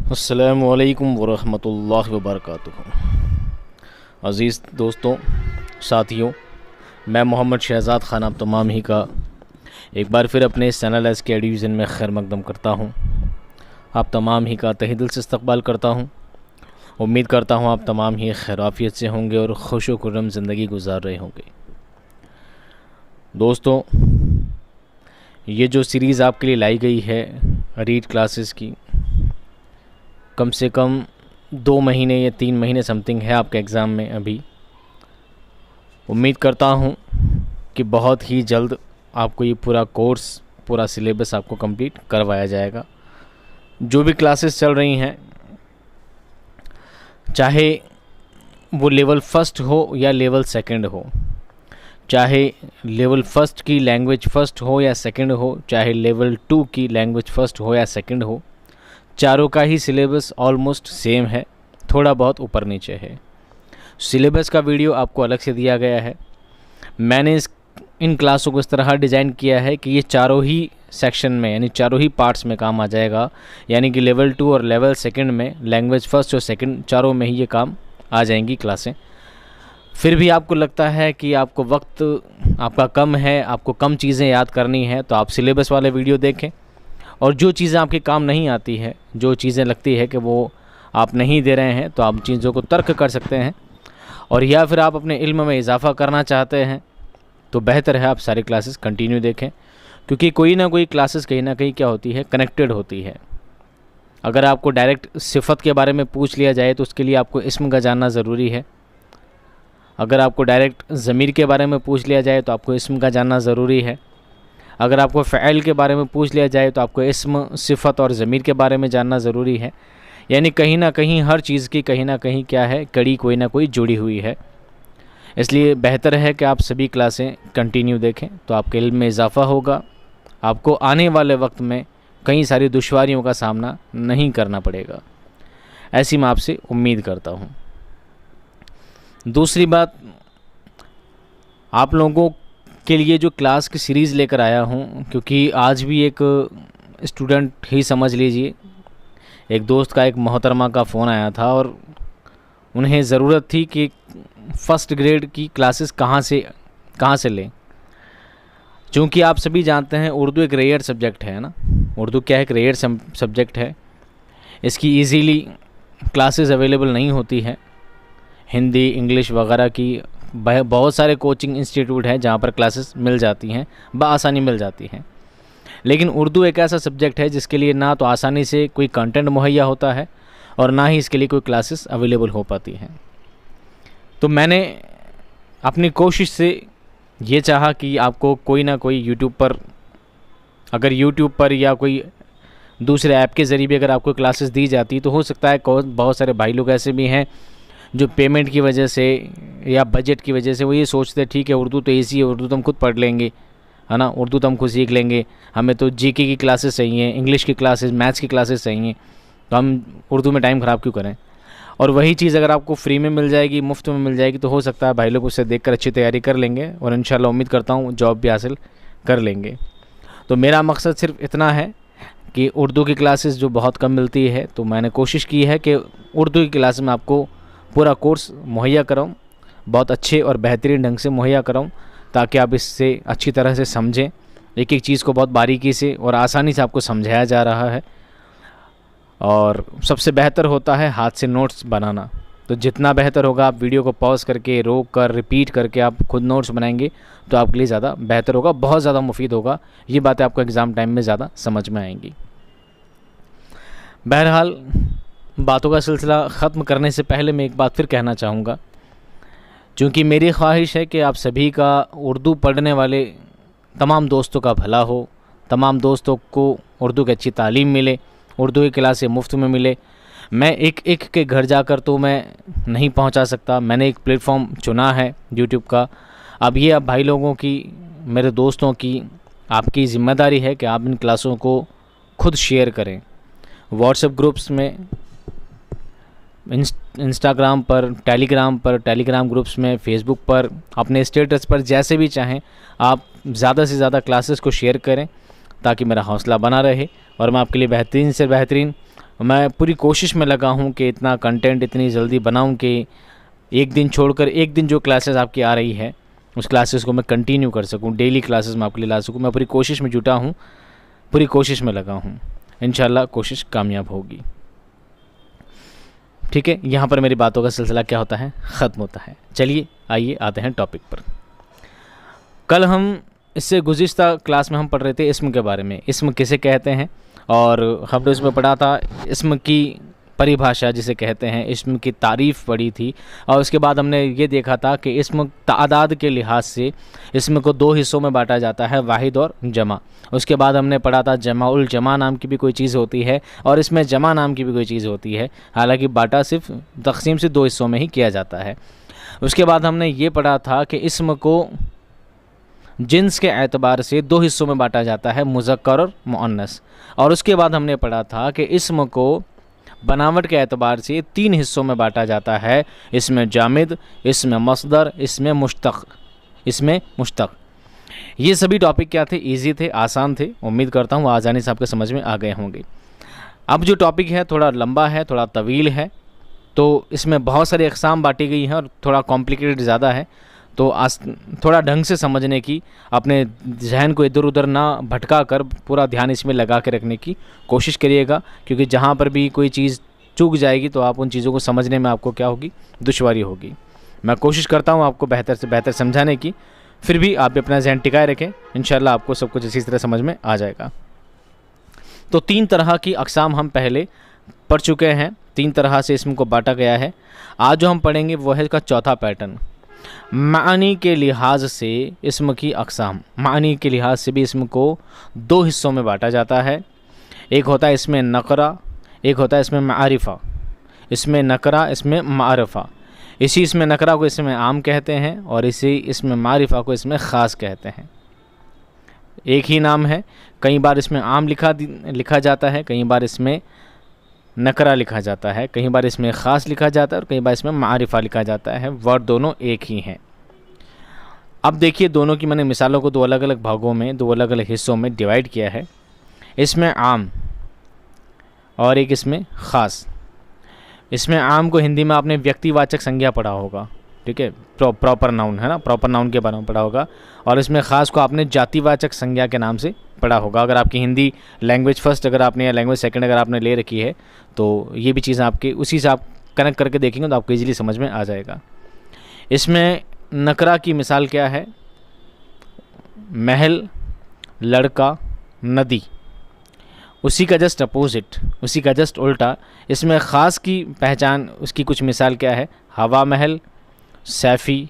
अस्सलामु अलैकुम वरहमतुल्लाहि वबरकातुहू। अज़ीज़ दोस्तों, साथियों, मैं मोहम्मद शहज़ाद ख़ान आप तमाम ही का एक बार फिर अपने इस चैनल एस के डिवीज़न में खैर मकदम करता हूँ। आप तमाम ही का तहे दिल से इस्तक़बाल करता हूँ। उम्मीद करता हूँ आप तमाम ही खैर आफ़ियत से होंगे और खुश व खुर्रम ज़िंदगी गुजार रहे होंगे। दोस्तों, ये जो सीरीज़ आपके लिए लाई गई है रीड क्लासेस की, कम से कम 2 महीने या 3 महीने समथिंग है आपके एग्ज़ाम में अभी। उम्मीद करता हूँ कि बहुत ही जल्द आपको ये पूरा कोर्स, पूरा सिलेबस आपको कंप्लीट करवाया जाएगा। जो भी क्लासेस चल रही हैं, चाहे वो लेवल फ़र्स्ट हो या लेवल सेकंड हो, चाहे लेवल फ़र्स्ट की लैंग्वेज फ़र्स्ट हो या सेकंड हो, चाहे लेवल 2 की लैंग्वेज फ़र्स्ट हो या सेकंड हो, चारों का ही सिलेबस ऑलमोस्ट सेम है, थोड़ा बहुत ऊपर नीचे है। सिलेबस का वीडियो आपको अलग से दिया गया है। मैंने इन क्लासों को इस तरह डिज़ाइन किया है कि ये चारों ही सेक्शन में, यानी चारों ही पार्ट्स में काम आ जाएगा। यानी कि लेवल 2 और लेवल सेकंड में, लैंग्वेज फ़र्स्ट और सेकंड चारों में ही ये काम आ जाएंगी क्लासें। फिर भी आपको लगता है कि आपको वक्त आपका कम है, आपको कम चीज़ें याद करनी है, तो आप सिलेबस वाले वीडियो देखें। और जो चीज़ें आपके काम नहीं आती है, जो चीज़ें लगती है कि वो आप नहीं दे रहे हैं, तो आप चीज़ों को तर्क कर सकते हैं। और या फिर आप अपने इल्म में इजाफ़ा करना चाहते हैं, तो बेहतर है आप सारी क्लासेस कंटिन्यू देखें, क्योंकि कोई ना कोई क्लासेस कहीं ना कहीं क्या होती है, कनेक्टेड होती है। अगर आपको डायरेक्ट सिफ़त के बारे में पूछ लिया जाए तो उसके लिए आपको इस्म का जानना ज़रूरी है। अगर आपको डायरेक्ट ज़मीर के बारे में पूछ लिया जाए तो आपको इस्म का जानना ज़रूरी है। अगर आपको फ़ैल के बारे में पूछ लिया जाए तो आपको इस्म, सिफ़त और ज़मीर के बारे में जानना ज़रूरी है। यानी कहीं ना कहीं हर चीज़ की कहीं ना कहीं क्या है, कड़ी कोई ना कोई जुड़ी हुई है। इसलिए बेहतर है कि आप सभी क्लासें कंटिन्यू देखें, तो आपके इल्म में इजाफ़ा होगा। आपको आने वाले वक्त में कई सारी दुश्वारियों का सामना नहीं करना पड़ेगा, ऐसी मैं आपसे उम्मीद करता हूँ। दूसरी बात, आप लोगों के लिए जो क्लास की सीरीज़ लेकर आया हूँ, क्योंकि आज भी एक स्टूडेंट ही समझ लीजिए, एक दोस्त का, एक मोहतरमा का फ़ोन आया था और उन्हें ज़रूरत थी कि फ़र्स्ट ग्रेड की क्लासेस कहाँ से लें। चूँकि आप सभी जानते हैं उर्दू एक रेयर सब्जेक्ट है ना। उर्दू क्या है, एक रेयर सब्जेक्ट है। इसकी इजीली क्लासेस अवेलेबल नहीं होती है। हिंदी, इंग्लिश वगैरह की बहुत सारे कोचिंग इंस्टीट्यूट हैं जहाँ पर क्लासेस मिल जाती हैं, बआसानी मिल जाती हैं। लेकिन उर्दू एक ऐसा सब्जेक्ट है जिसके लिए ना तो आसानी से कोई कंटेंट मुहैया होता है और ना ही इसके लिए कोई क्लासेस अवेलेबल हो पाती हैं। तो मैंने अपनी कोशिश से ये चाहा कि आपको कोई ना कोई यूट्यूब पर, अगर यूट्यूब पर या कोई दूसरे ऐप के ज़रिए भी अगर आपको क्लासेस दी जाती, तो हो सकता है बहुत सारे भाई लोग ऐसे भी हैं जो पेमेंट की वजह से या बजट की वजह से वो ये सोचते हैं ठीक है उर्दू तो ईज़ी है, उर्दू तो हम खुद पढ़ लेंगे, है ना, उर्दू तो हम खुद सीख लेंगे, हमें तो जीके की क्लासेस चाहिए, इंग्लिश की क्लासेस, मैथ्स की क्लासेस चाहिए, तो हम उर्दू में टाइम ख़राब क्यों करें। और वही चीज़ अगर आपको फ्री में मिल जाएगी, मुफ्त में मिल जाएगी, तो हो सकता है भाई लोग उससे देखकर अच्छी तैयारी कर लेंगे और इंशाल्लाह उम्मीद करता हूँ जॉब भी हासिल कर लेंगे। तो मेरा मकसद सिर्फ इतना है कि उर्दू की क्लासेस जो बहुत कम मिलती है, तो मैंने कोशिश की है कि उर्दू की क्लास में आपको पूरा कोर्स मुहैया कराऊँ, बहुत अच्छे और बेहतरीन ढंग से मुहैया कराऊँ, ताकि आप इससे अच्छी तरह से समझें। एक एक चीज़ को बहुत बारीकी से और आसानी से आपको समझाया जा रहा है। और सबसे बेहतर होता है हाथ से नोट्स बनाना। तो जितना बेहतर होगा, आप वीडियो को पॉज करके, रोक कर, रिपीट करके आप खुद नोट्स बनाएंगे तो आपके लिए ज़्यादा बेहतर होगा, बहुत ज़्यादा मुफीद होगा। ये बातें आपको एग्ज़ाम टाइम में ज़्यादा समझ में आएंगी। बहरहाल, बातों का सिलसिला ख़त्म करने से पहले मैं एक बात फिर कहना चाहूँगा, क्योंकि मेरी ख्वाहिश है कि आप सभी का, उर्दू पढ़ने वाले तमाम दोस्तों का भला हो, तमाम दोस्तों को उर्दू की अच्छी तालीम मिले, उर्दू की क्लासें मुफ्त में मिले। मैं एक एक के घर जाकर तो मैं नहीं पहुंचा सकता, मैंने एक प्लेटफॉर्म चुना है यूट्यूब का। अब ये आप भाई लोगों की, मेरे दोस्तों की, आपकी ज़िम्मेदारी है कि आप इन क्लासों को खुद शेयर करें। व्हाट्सएप ग्रुप्स में, इंस्टाग्राम पर, टेलीग्राम ग्रुप्स में, फेसबुक पर, अपने स्टेटस पर, जैसे भी चाहें आप ज़्यादा से ज़्यादा क्लासेस को शेयर करें, ताकि मेरा हौसला बना रहे और मैं आपके लिए बेहतरीन से बेहतरीन मैं पूरी कोशिश में लगा हूँ कि इतना कंटेंट इतनी जल्दी बनाऊँ कि एक दिन छोड़कर एक दिन जो क्लासेस आपकी आ रही है उस क्लासेस को मैं कंटिन्यू कर सकूँ, डेली क्लासेस में आपके लिए ला सकूँ। मैं पूरी कोशिश में जुटा हूँ, पूरी कोशिश में लगा हूँ। इंशाल्लाह कोशिश कामयाब होगी। ठीक है, यहाँ पर मेरी बातों का सिलसिला क्या होता है, ख़त्म होता है। चलिए आइए आते हैं टॉपिक पर। कल हम इससे गुज़िश्ता क्लास में हम पढ़ रहे थे इस्म के बारे में, इस्म किसे कहते हैं, और हमने इसमें पढ़ा था इस्म की परिभाषा जिसे कहते हैं, इस्म की तारीफ़ पढ़ी थी। और उसके बाद हमने ये देखा था कि इस्म तादाद के लिहाज से इस्म को दो हिस्सों में बांटा जाता है, वाहिद और जमा। उसके बाद हमने पढ़ा था जमाउल जमा नाम की भी कोई चीज़ होती है और इसमें जमा नाम की भी कोई चीज़ होती है, हालांकि बांटा सिर्फ तकसीम से दो हिस्सों में ही किया जाता है। उसके बाद हमने ये पढ़ा था कि इस्म को जिन्स के एतबार से दो हिस्सों में बांटा जाता है, मुज़क्कर और मुअन्नस। और उसके बाद हमने पढ़ा था कि इस्म को बनावट के एतबार से तीन हिस्सों में बांटा जाता है, इसमें जामिद, इसमें मस्दर, इसमें मुश्तक। ये सभी टॉपिक क्या थे, इजी थे, आसान थे। उम्मीद करता हूँ आसानी से आपके समझ में आ गए होंगे। अब जो टॉपिक है थोड़ा लंबा है, थोड़ा तवील है, तो इसमें बहुत सारी अक़साम बांटी गई हैं और थोड़ा कॉम्प्लिकेटेड ज़्यादा है। तो थोड़ा ढंग से समझने की, अपने जहन को इधर उधर ना भटका कर पूरा ध्यान इसमें लगा के रखने की कोशिश करिएगा, क्योंकि जहाँ पर भी कोई चीज़ चूक जाएगी तो आप उन चीज़ों को समझने में आपको क्या होगी, दुश्वारी होगी। मैं कोशिश करता हूँ आपको बेहतर से बेहतर समझाने की, फिर भी आप भी अपना जहन टिकाए रखें, इंशाल्लाह आपको सब कुछ इसी तरह समझ में आ जाएगा। तो तीन तरह की अक़साम हम पहले पढ़ चुके हैं, तीन तरह से इस्म को बांटा गया है। आज जो हम पढ़ेंगे वो है इसका चौथा पैटर्न, मानी के लिहाज से इस्म की अक़साम। मानी के लिहाज से भी इस्म को दो हिस्सों में बांटा जाता है, एक होता है इसमें नकरा, एक होता है इसमें मारिफ़ा। इसमें नकरा, इसमें मारिफ़ा। इसी इसमें नकरा को इसमें आम कहते हैं और इसी इसमें मारिफ़ा को इसमें ख़ास कहते हैं। एक ही नाम है, कई बार इसमें आम लिखा जाता है, कई बार इसमें नकरा लिखा जाता है, कई बार इसमें ख़ास लिखा जाता है और कई बार इसमें मारिफ़ा लिखा जाता है। वर्ड दोनों एक ही हैं। अब देखिए, दोनों की मैंने मिसालों को दो अलग अलग भागों में, दो अलग अलग हिस्सों में डिवाइड किया है। इसमें आम और एक इसमें ख़ास। इसमें आम को हिंदी में आपने व्यक्तिवाचक संज्ञा पढ़ा होगा, ठीक है, प्रॉपर नाउन है ना, प्रॉपर नाउन के बारे में पढ़ा होगा। और इसमें ख़ास को आपने जातिवाचक संज्ञा के नाम से पढ़ा होगा। अगर आपकी हिंदी लैंग्वेज फर्स्ट अगर आपने या लैंग्वेज सेकंड अगर आपने ले रखी है तो ये भी चीज़ें आपके उसी से आप कनेक्ट करके देखेंगे तो आपको इजीली समझ में आ जाएगा। इसमें नकरा की मिसाल क्या है, महल, लड़का, नदी। उसी का जस्ट अपोजिट, उसी का जस्ट उल्टा, इसमें ख़ास की पहचान, उसकी कुछ मिसाल क्या है, हवा महल, सैफ़ी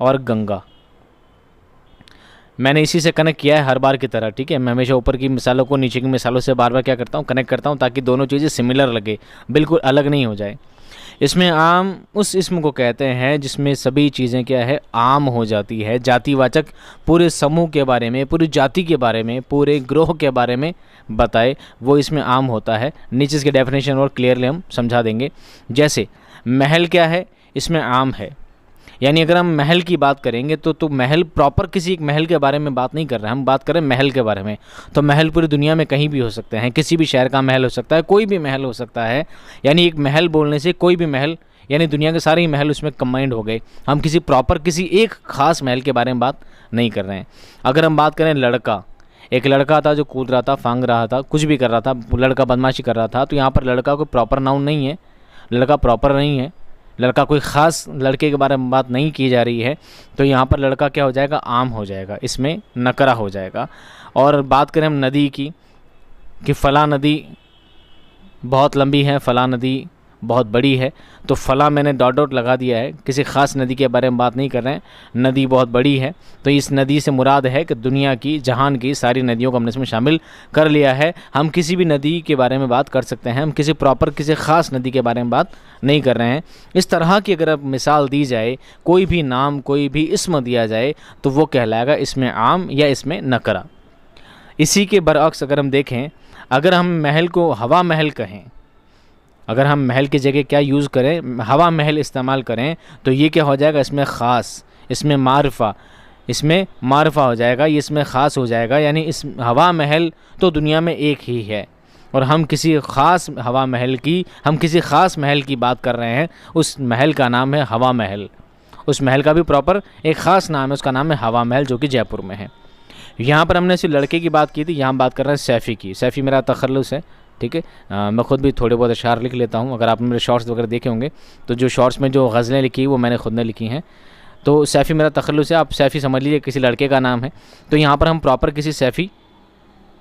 और गंगा। मैंने इसी से कनेक्ट किया है हर बार की तरह, ठीक है। मैं हमेशा ऊपर की मिसालों को नीचे की मिसालों से बार बार क्या करता हूँ, कनेक्ट करता हूँ, ताकि दोनों चीज़ें सिमिलर लगे, बिल्कुल अलग नहीं हो जाए। इसमें आम उस इस्म को कहते हैं जिसमें सभी चीज़ें क्या है, आम हो जाती है। जातिवाचक पूरे समूह के बारे में, पूरी जाति के बारे में, पूरे ग्रोह के बारे में बताए, वो इसमें आम होता है। नीचे इसके डेफिनेशन और क्लियरली हम समझा देंगे। जैसे महल क्या है, इसमें आम है, यानी अगर हम महल की बात करेंगे तो महल प्रॉपर किसी एक महल के बारे में बात नहीं कर रहे हैं, हम बात कर रहे हैं महल के बारे में। तो महल पूरी दुनिया में कहीं भी हो सकते हैं, किसी भी शहर का महल हो सकता है, कोई भी महल हो सकता है। यानी एक महल बोलने से कोई भी महल, यानी दुनिया के सारे ही महल उसमें कंबाइंड हो गए। हम किसी प्रॉपर किसी एक ख़ास महल के बारे में बात नहीं कर रहे हैं। अगर हम बात करें लड़का, एक लड़का था जो कूद रहा था, फांग रहा था, कुछ भी कर रहा था, लड़का बदमाशी कर रहा था, तो यहाँ पर लड़का कोई प्रॉपर नाउन नहीं है, लड़का प्रॉपर नहीं है, लड़का कोई ख़ास लड़के के बारे में बात नहीं की जा रही है। तो यहाँ पर लड़का क्या हो जाएगा, आम हो जाएगा, इसमें नकरा हो जाएगा। और बात करें हम नदी की, कि फ़लाँ नदी बहुत लंबी है, फ़लाँ नदी बहुत बड़ी है, तो फ़लाँ मैंने डॉट डॉट लगा दिया है, किसी ख़ास नदी के बारे में बात नहीं कर रहे हैं, नदी बहुत बड़ी है। तो इस नदी से मुराद है कि दुनिया की, जहान की सारी नदियों को हमने इसमें शामिल कर लिया है। हम किसी भी नदी के बारे में बात कर सकते हैं, हम किसी प्रॉपर किसी ख़ास नदी के बारे में बात नहीं कर रहे हैं। इस तरह की अगर अब मिसाल दी जाए, कोई भी नाम, कोई भी इस्म दिया जाए, तो वो कहलाएगा इसमें आम या इसमें नकरा। इसी के बरअक्स अगर हम देखें, अगर हम महल को हवा महल कहें, अगर हम महल की जगह क्या यूज़ करें, हवा महल इस्तेमाल करें, तो ये क्या हो जाएगा, इसमें ख़ास, इसमें मारिफ़ा, इसमें मारिफ़ा हो जाएगा, ये इसमें ख़ास हो जाएगा। यानी इस हवा महल तो दुनिया में एक ही है, और हम किसी ख़ास महल की बात कर रहे हैं। उस महल का नाम है हवा महल। उस महल का भी प्रॉपर एक ख़ास नाम है, उसका नाम है हवा महल, जो कि जयपुर में है। यहाँ पर हमने सिर्फ लड़के की बात की थी, यहाँ हम बात कर रहे हैं सैफ़ी की। सैफ़ी मेरा तखल्लुस है, ठीक है। मैं खुद भी थोड़े बहुत अशार लिख लेता हूँ। अगर आपने मेरे शॉर्ट्स वगैरह देखे होंगे तो जो शॉर्ट्स में जो गज़लें लिखी वो मैंने खुद ने लिखी हैं। तो सैफ़ी मेरा तखल्लुस है, आप सैफ़ी समझ लीजिए, किसी लड़के का नाम है। तो यहाँ पर हम प्रॉपर किसी सैफ़ी,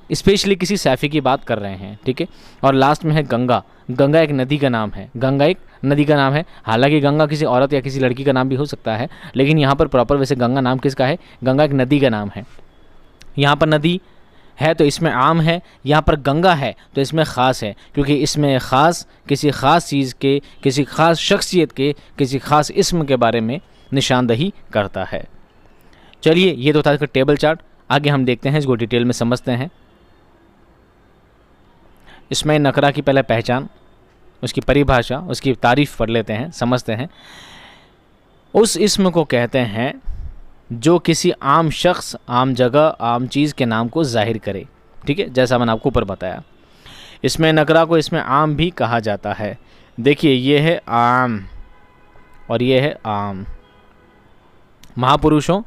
स्पेशली किसी सैफ़ी की बात कर रहे हैं, ठीक है। और लास्ट में है गंगा। गंगा एक नदी का नाम है, गंगा एक नदी का नाम है। हालांकि गंगा किसी औरत या किसी लड़की का नाम भी हो सकता है, लेकिन यहाँ पर प्रॉपर वैसे गंगा नाम किसका है? गंगा एक नदी का नाम है। यहाँ पर नदी है तो इसमें आम है, यहाँ पर गंगा है तो इसमें ख़ास है, क्योंकि इसमें ख़ास किसी ख़ास चीज़ के, किसी ख़ास शख्सियत के, किसी ख़ास इस्म के बारे में निशानदही करता है। चलिए, ये तो था इसका टेबल चार्ट। आगे हम देखते हैं, इसको डिटेल में समझते हैं। इसमें नकरा की पहले पहचान, उसकी परिभाषा, उसकी तारीफ़ पढ़ लेते हैं, समझते हैं। उस इस्म को कहते हैं जो किसी आम शख्स, आम जगह, आम चीज़ के नाम को ज़ाहिर करे, ठीक है, जैसा मैंने आपको ऊपर बताया। इसमें नकरा को इसमें आम भी कहा जाता है। देखिए, ये है आम और ये है आम। महापुरुषों,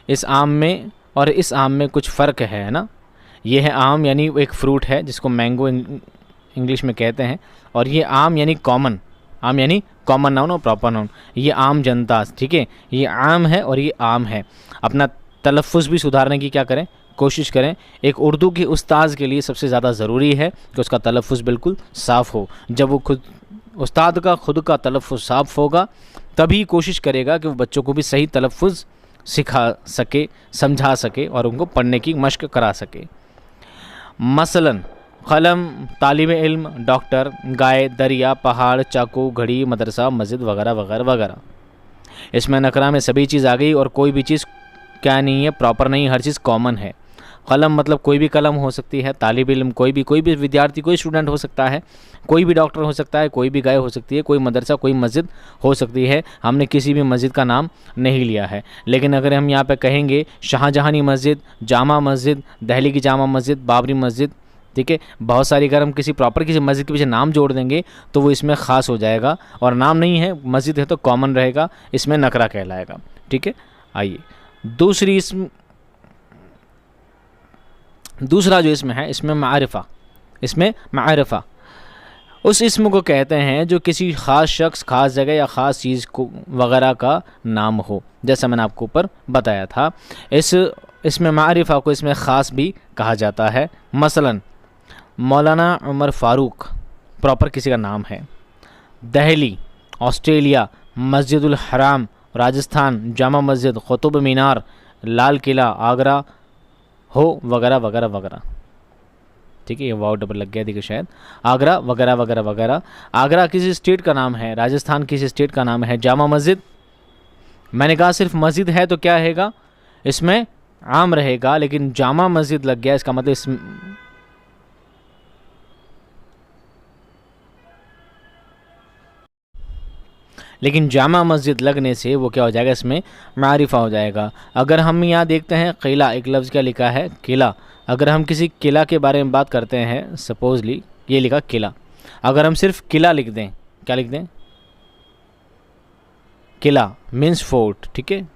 इस आम में और इस आम में कुछ फ़र्क है ना। ये है आम, यानी एक फ्रूट है जिसको मैंगो इंग्लिश में कहते हैं, और ये आम यानी कॉमन, आम यानी कॉमन नाउन और प्रॉपर नाउन। ये आम जनता, ठीक है, ये आम है और ये आम है। अपना तलफ़ुज़ भी सुधारने की क्या करें, कोशिश करें। एक उर्दू के उस्ताद के लिए सबसे ज़्यादा ज़रूरी है कि उसका तलफ़ुज़ बिल्कुल साफ़ हो। जब वो उस्ताद का खुद का तलफ़ुज़ साफ़ होगा, तभी कोशिश करेगा कि वो बच्चों को भी सही तलफ़ुज़ सिखा सके, समझा सके और उनको पढ़ने की मश्क करा सके। मसलन कलम, तालिब इल्म, डॉक्टर, गाय, दरिया, पहाड़, चाकू, घड़ी, मदरसा, मस्जिद वगैरह वगैरह वगैरह। इसमें नकरा में सभी चीज़ आ गई और कोई भी चीज़ क्या नहीं है, प्रॉपर नहीं, हर चीज़ कॉमन है। कलम मतलब कोई भी कलम हो सकती है, तालिब इल्म कोई भी विद्यार्थी, कोई स्टूडेंट हो सकता है, कोई भी डॉक्टर हो सकता है, कोई भी गाय हो सकती है, कोई मदरसा, कोई मस्जिद हो सकती है। हमने किसी भी मस्जिद का नाम नहीं लिया है, लेकिन अगर हम यहाँ पे कहेंगे शाहजहानी मस्जिद, जामा मस्जिद, दिल्ली की जामा मस्जिद, बाबरी मस्जिद, ठीक है, बहुत सारी, अगर हम किसी प्रॉपर किसी मस्जिद के पीछे नाम जोड़ देंगे तो वो इसमें ख़ास हो जाएगा, और नाम नहीं है, मस्जिद है तो कॉमन रहेगा, इसमें नकरा कहलाएगा, ठीक है। आइए, दूसरा जो इसमें है, इसमें मारिफा। इसमें मारिफा उस इस्म को कहते हैं जो किसी ख़ास शख्स, ख़ास जगह या ख़ास चीज़ को वगैरह का नाम हो, जैसा मैंने आपको ऊपर बताया था। इसमें मारिफा को इसमें ख़ास भी कहा जाता है। मसलन मौलाना उमर फ़ारूक प्रॉपर किसी का नाम है। दिल्ली, ऑस्ट्रेलिया, मस्जिदुल हराम, राजस्थान, जामा मस्जिद, कुतुब मीनार, लाल किला, आगरा हो, वगैरह वगैरह वगैरह, ठीक है। ये वाव डबल लग गया, देखिए शायद, आगरा वगैरह वगैरह वगैरह। आगरा किसी स्टेट का नाम है, राजस्थान किसी स्टेट का नाम है। जामा मस्जिद, मैंने कहा सिर्फ मस्जिद है तो क्या रहेगा, इसमें आम रहेगा, लेकिन जामा मस्जिद लग गया, इसका मतलब लेकिन जामा मस्जिद लगने से वो क्या हो जाएगा, इसमें मारिफा हो जाएगा। अगर हम यहाँ देखते हैं किला, एक लफ्ज़ क्या लिखा है, किला। अगर हम किसी किला के बारे में बात करते हैं, सपोजली ये लिखा किला, अगर हम सिर्फ किला लिख दें, क्या लिख दें, किला मीन्स फोर्ट, ठीक है,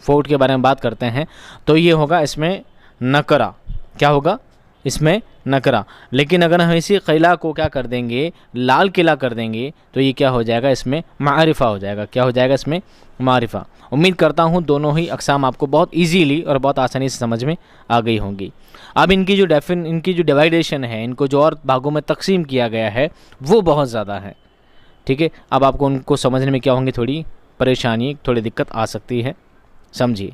फोर्ट के बारे में बात करते हैं, तो ये होगा इसमें नकरा, क्या होगा, इसमें नकरा। लेकिन अगर हम इसी किला को क्या कर देंगे, लाल किला कर देंगे, तो ये क्या हो जाएगा, इसमें मारिफा हो जाएगा। क्या हो जाएगा, इसमें मारिफा। उम्मीद करता हूँ दोनों ही अक़साम आपको बहुत इजीली और बहुत आसानी से समझ में आ गई होंगी। अब इनकी जो डिवाइडेशन है, इनको जो और भागों में तकसीम किया गया है, वो बहुत ज़्यादा है, ठीक है। अब आपको उनको समझने में क्या होंगी, थोड़ी परेशानी, थोड़ी दिक्कत आ सकती है। समझिए,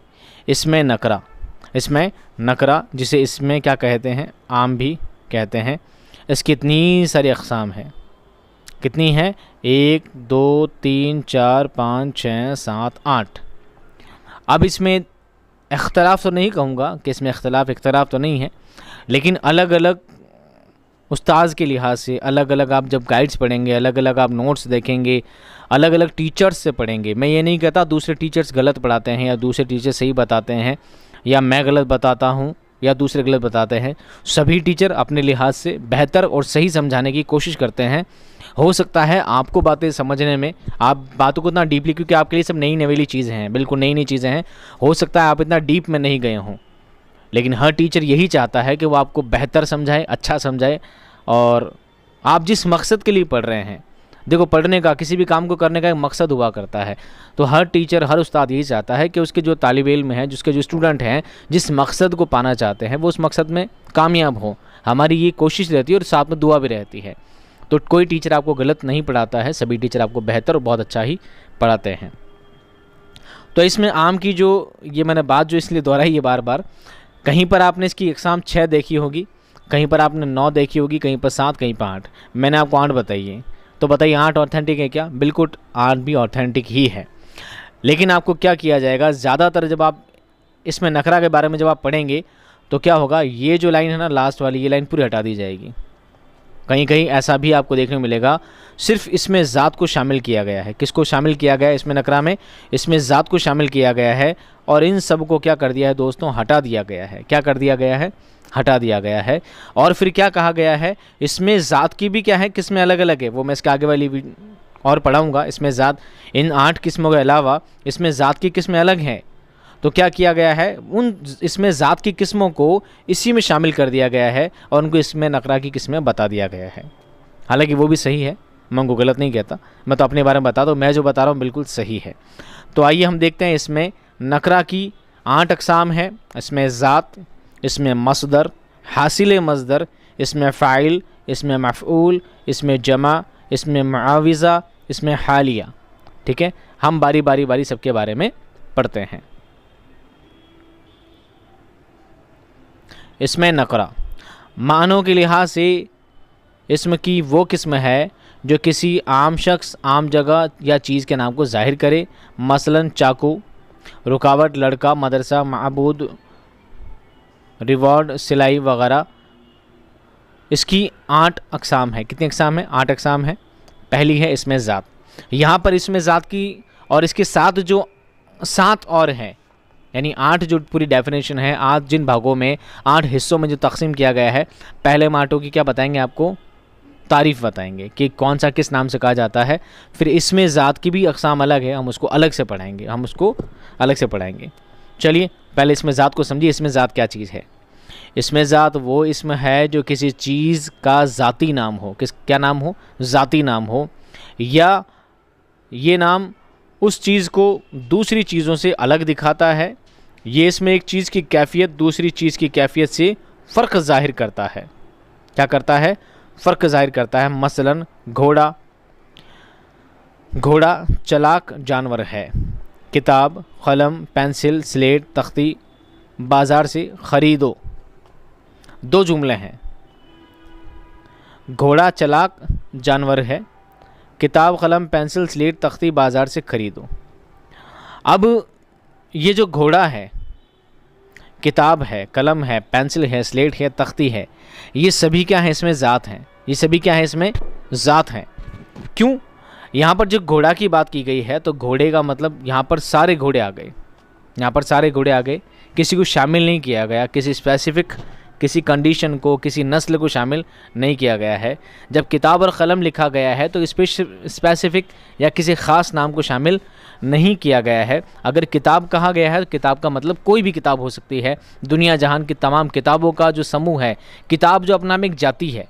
इसमें नकरा जिसे इसमें क्या कहते हैं, आम भी कहते हैं। इसकी कितनी सारी अक़साम हैं, कितनी हैं, 1 2 3 4 5 6 7 8। अब इसमें इख्तलाफ तो नहीं कहूँगा कि इसमें इख्तलाफ तो नहीं है, लेकिन अलग अलग उस्ताद के लिहाज से, अलग अलग आप जब गाइड्स पढ़ेंगे, अलग अलग आप नोट्स देखेंगे, अलग अलग टीचर्स से पढ़ेंगे। मैं ये नहीं कहता दूसरे टीचर्स गलत पढ़ाते हैं या दूसरे टीचर्स सही बताते हैं या मैं गलत बताता हूँ, या दूसरे गलत बताते हैं। सभी टीचर अपने लिहाज से बेहतर और सही समझाने की कोशिश करते हैं। हो सकता है आपको बातें समझने में, आप बातों को इतना डीपली, क्योंकि आपके लिए सब नई नवेली चीज़ें हैं, बिल्कुल नई नई चीज़ें हैं, हो सकता है आप इतना डीप में नहीं गए हों, लेकिन हर टीचर यही चाहता है कि वो आपको बेहतर समझाए, अच्छा समझाए, और आप जिस मकसद के लिए पढ़ रहे हैं, देखो पढ़ने का, किसी भी काम को करने का एक मकसद हुआ करता है। तो हर टीचर, हर उस्ताद यही चाहता है कि उसके जो तालिब इल्म हैं, जिसके जो स्टूडेंट हैं, जिस मकसद को पाना चाहते हैं, वो उस मकसद में कामयाब हो। हमारी ये कोशिश रहती है और साथ में दुआ भी रहती है। तो कोई टीचर आपको गलत नहीं पढ़ाता है, सभी टीचर आपको बेहतर और बहुत अच्छा ही पढ़ाते हैं। तो इसमें आम की जो ये मैंने बात जो इसलिए दोहराई है बार बार, कहीं पर आपने इसकी एग्ज़ाम 6 देखी होगी, कहीं पर आपने 9 देखी होगी, कहीं पर 7, कहीं पर 8। मैंने आपको 8 बताई है, तो बताइए 8 ऑथेंटिक है क्या? बिल्कुल 8 भी ऑथेंटिक ही है। लेकिन आपको क्या किया जाएगा, ज़्यादातर जब आप इसमें नखरा के बारे में जब आप पढ़ेंगे तो क्या होगा, ये जो लाइन है ना लास्ट वाली, ये लाइन पूरी हटा दी जाएगी। कहीं कहीं ऐसा भी आपको देखने को मिलेगा, सिर्फ इसमें ज़ात को शामिल किया गया है। किसको शामिल किया गया है इसमें नकरा में? इसमें ज़ात को शामिल किया गया है, और इन सब को क्या कर दिया है दोस्तों, हटा दिया गया है। क्या कर दिया गया है? हटा दिया गया है। और फिर क्या कहा गया है, इसमें ज़ात की भी क्या है, किस्में अलग अलग है, वो मैं इसके आगे वाली और पढ़ाऊँगा। इसमें ज़ात, इन 8 किस्मों के अलावा इसमें ज़ात की किस्में अलग हैं। तो क्या किया गया है, उन इसमें ज़ात की किस्मों को इसी में शामिल कर दिया गया है, और उनको इसमें नकरा की किस्में बता दिया गया है। हालांकि वो भी सही है, मैं उनको गलत नहीं कहता, मैं तो अपने बारे में बता दूँ, मैं जो बता रहा हूँ बिल्कुल सही है। तो आइए हम देखते हैं, इसमें नकरा की 8 अक़साम है। इसमें ज़ात, इसमें मसदर, हासिल मसदर, इसमें फ़ाइल, इसमें मफ़ऊल, इसमें जमा, इसमें मुआविज़ा, इसमें हालिया। ठीक है, हम बारी बारी सबके बारे में पढ़ते हैं। इसमें नकरा मानों के लिहाज से इसम की वो किस्म है जो किसी आम शख्स, आम जगह या चीज़ के नाम को ज़ाहिर करे। मसलन चाकू, रुकावट, लड़का, मदरसा, माबूद, रिवॉर्ड, सिलाई वगैरह। इसकी 8 अक़साम है। कितनी अक़साम है? 8 अक़साम है। पहली है इसमें ज़ात। यहाँ पर इसमें ज़ात की और इसके साथ जो 7 और हैं, यानी 8 जो पूरी डेफिनेशन है, 8 जिन भागों में, 8 हिस्सों में जो तकसीम किया गया है, पहले माटों की क्या बताएंगे आपको? तारीफ़ बताएंगे कि कौन सा किस नाम से कहा जाता है। फिर इसमें ज़ात की भी अक़साम अलग है, हम उसको अलग से पढ़ाएंगे, चलिए पहले इसमें ज़ात को समझिए। इसमें ज़ात क्या चीज़ है? इसमें ज़ात वो इसम है जो किसी चीज़ का ज़ाती नाम हो। क्या नाम हो? ज़ाती नाम हो, या ये नाम उस चीज़ को दूसरी चीज़ों से अलग दिखाता है। ये इसमें एक चीज़ की कैफ़ियत दूसरी चीज़ की कैफ़ियत से फ़र्क ज़ाहिर करता है। क्या करता है? फ़र्क ज़ाहिर करता है। मसलन घोड़ा चलाक जानवर है। किताब, कलम, पेंसिल, स्लेट, तख्ती बाज़ार से ख़रीदो। 2 जुमले हैं। घोड़ा चलाक जानवर है, किताब, कलम, पेंसिल, स्लेट, तख्ती बाज़ार से ख़रीदो। अब ये जो घोड़ा है, किताब है, कलम है, पेंसिल है, स्लेट है, तख्ती है, ये सभी क्या है? इसमें ज़ात हैं। ये सभी क्या है? इसमें ज़ात हैं। क्यों? यहाँ पर जो घोड़ा की बात की गई है, तो घोड़े का मतलब यहाँ पर सारे घोड़े आ गए। यहाँ पर सारे घोड़े आ गए, किसी को शामिल नहीं किया गया, किसी स्पेसिफ़िक, किसी कंडीशन को, किसी नस्ल को शामिल नहीं किया गया है। जब किताब और कलम लिखा गया है तो स्पेसिफ़िक या किसी ख़ास नाम को शामिल नहीं किया गया है। अगर किताब कहा गया है तो किताब का मतलब कोई भी किताब हो सकती है। दुनिया जहान की तमाम किताबों का जो समूह है, किताब जो अपना में एक जाति है।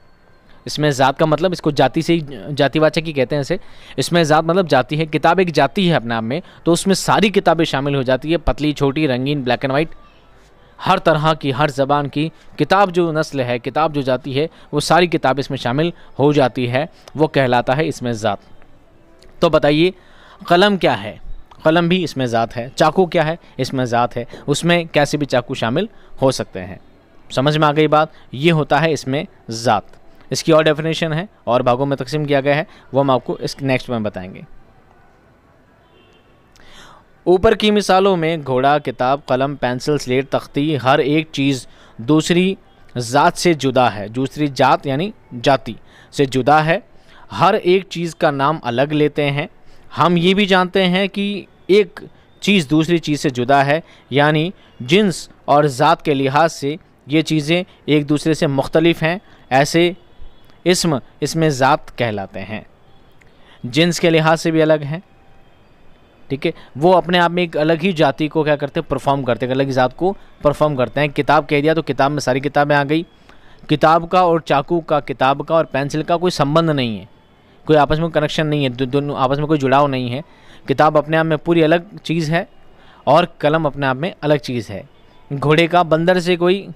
इसमें ज़ात का मतलब, इसको जाति से ही, जातिवाचक ही कहते हैं इसे। इसमें ज़ात मतलब जाति है। किताब एक जाति है अपने आप में, तो उसमें सारी किताबें शामिल हो जाती है, पतली, छोटी, रंगीन, ब्लैक एंड वाइट, हर तरह की, हर ज़बान की किताब जो नस्ल है, किताब जो जाती है, वो सारी किताब इसमें शामिल हो जाती है। वो कहलाता है इसमें ज़ात। तो बताइए कलम क्या है? कलम भी इसमें ज़ात है। चाकू क्या है? इसमें ज़ात है। उसमें कैसे भी चाकू शामिल हो सकते हैं। समझ में आ गई बात? ये होता है इसमें ज़ात। इसकी और डेफिनेशन है और भागों में तकसीम किया गया है, वो हम आपको इस नेक्स्ट में बताएंगे। ऊपर की मिसालों में घोड़ा, किताब, कलम, पेंसिल, स्लेट, तख्ती, हर एक चीज़ दूसरी ज़ात से जुदा है। दूसरी जात यानी जाति से जुदा है। हर एक चीज़ का नाम अलग लेते हैं। हम ये भी जानते हैं कि एक चीज़ दूसरी चीज़ से जुदा है, यानी जिन्स और ज़ात के लिहाज से ये चीज़ें एक दूसरे से मुख्तलिफ हैं, ऐसे इस्म इसमें ज़ात कहलाते हैं। जिन्स के लिहाज से भी अलग हैं, ठीक है, वो अपने आप में एक अलग ही जाति को क्या करते हैं, परफॉर्म करते हैं, अलग ही ज़ात को परफॉर्म करते हैं। किताब कह दिया तो किताब में सारी किताबें आ गई। किताब का और चाकू का, किताब का और पेंसिल का कोई संबंध नहीं है, कोई आपस में कनेक्शन नहीं है, दोनों आपस में कोई जुड़ाव नहीं है। किताब अपने आप में पूरी अलग चीज़ है और कलम अपने आप में अलग चीज़ है। घोड़े का बंदर से कोई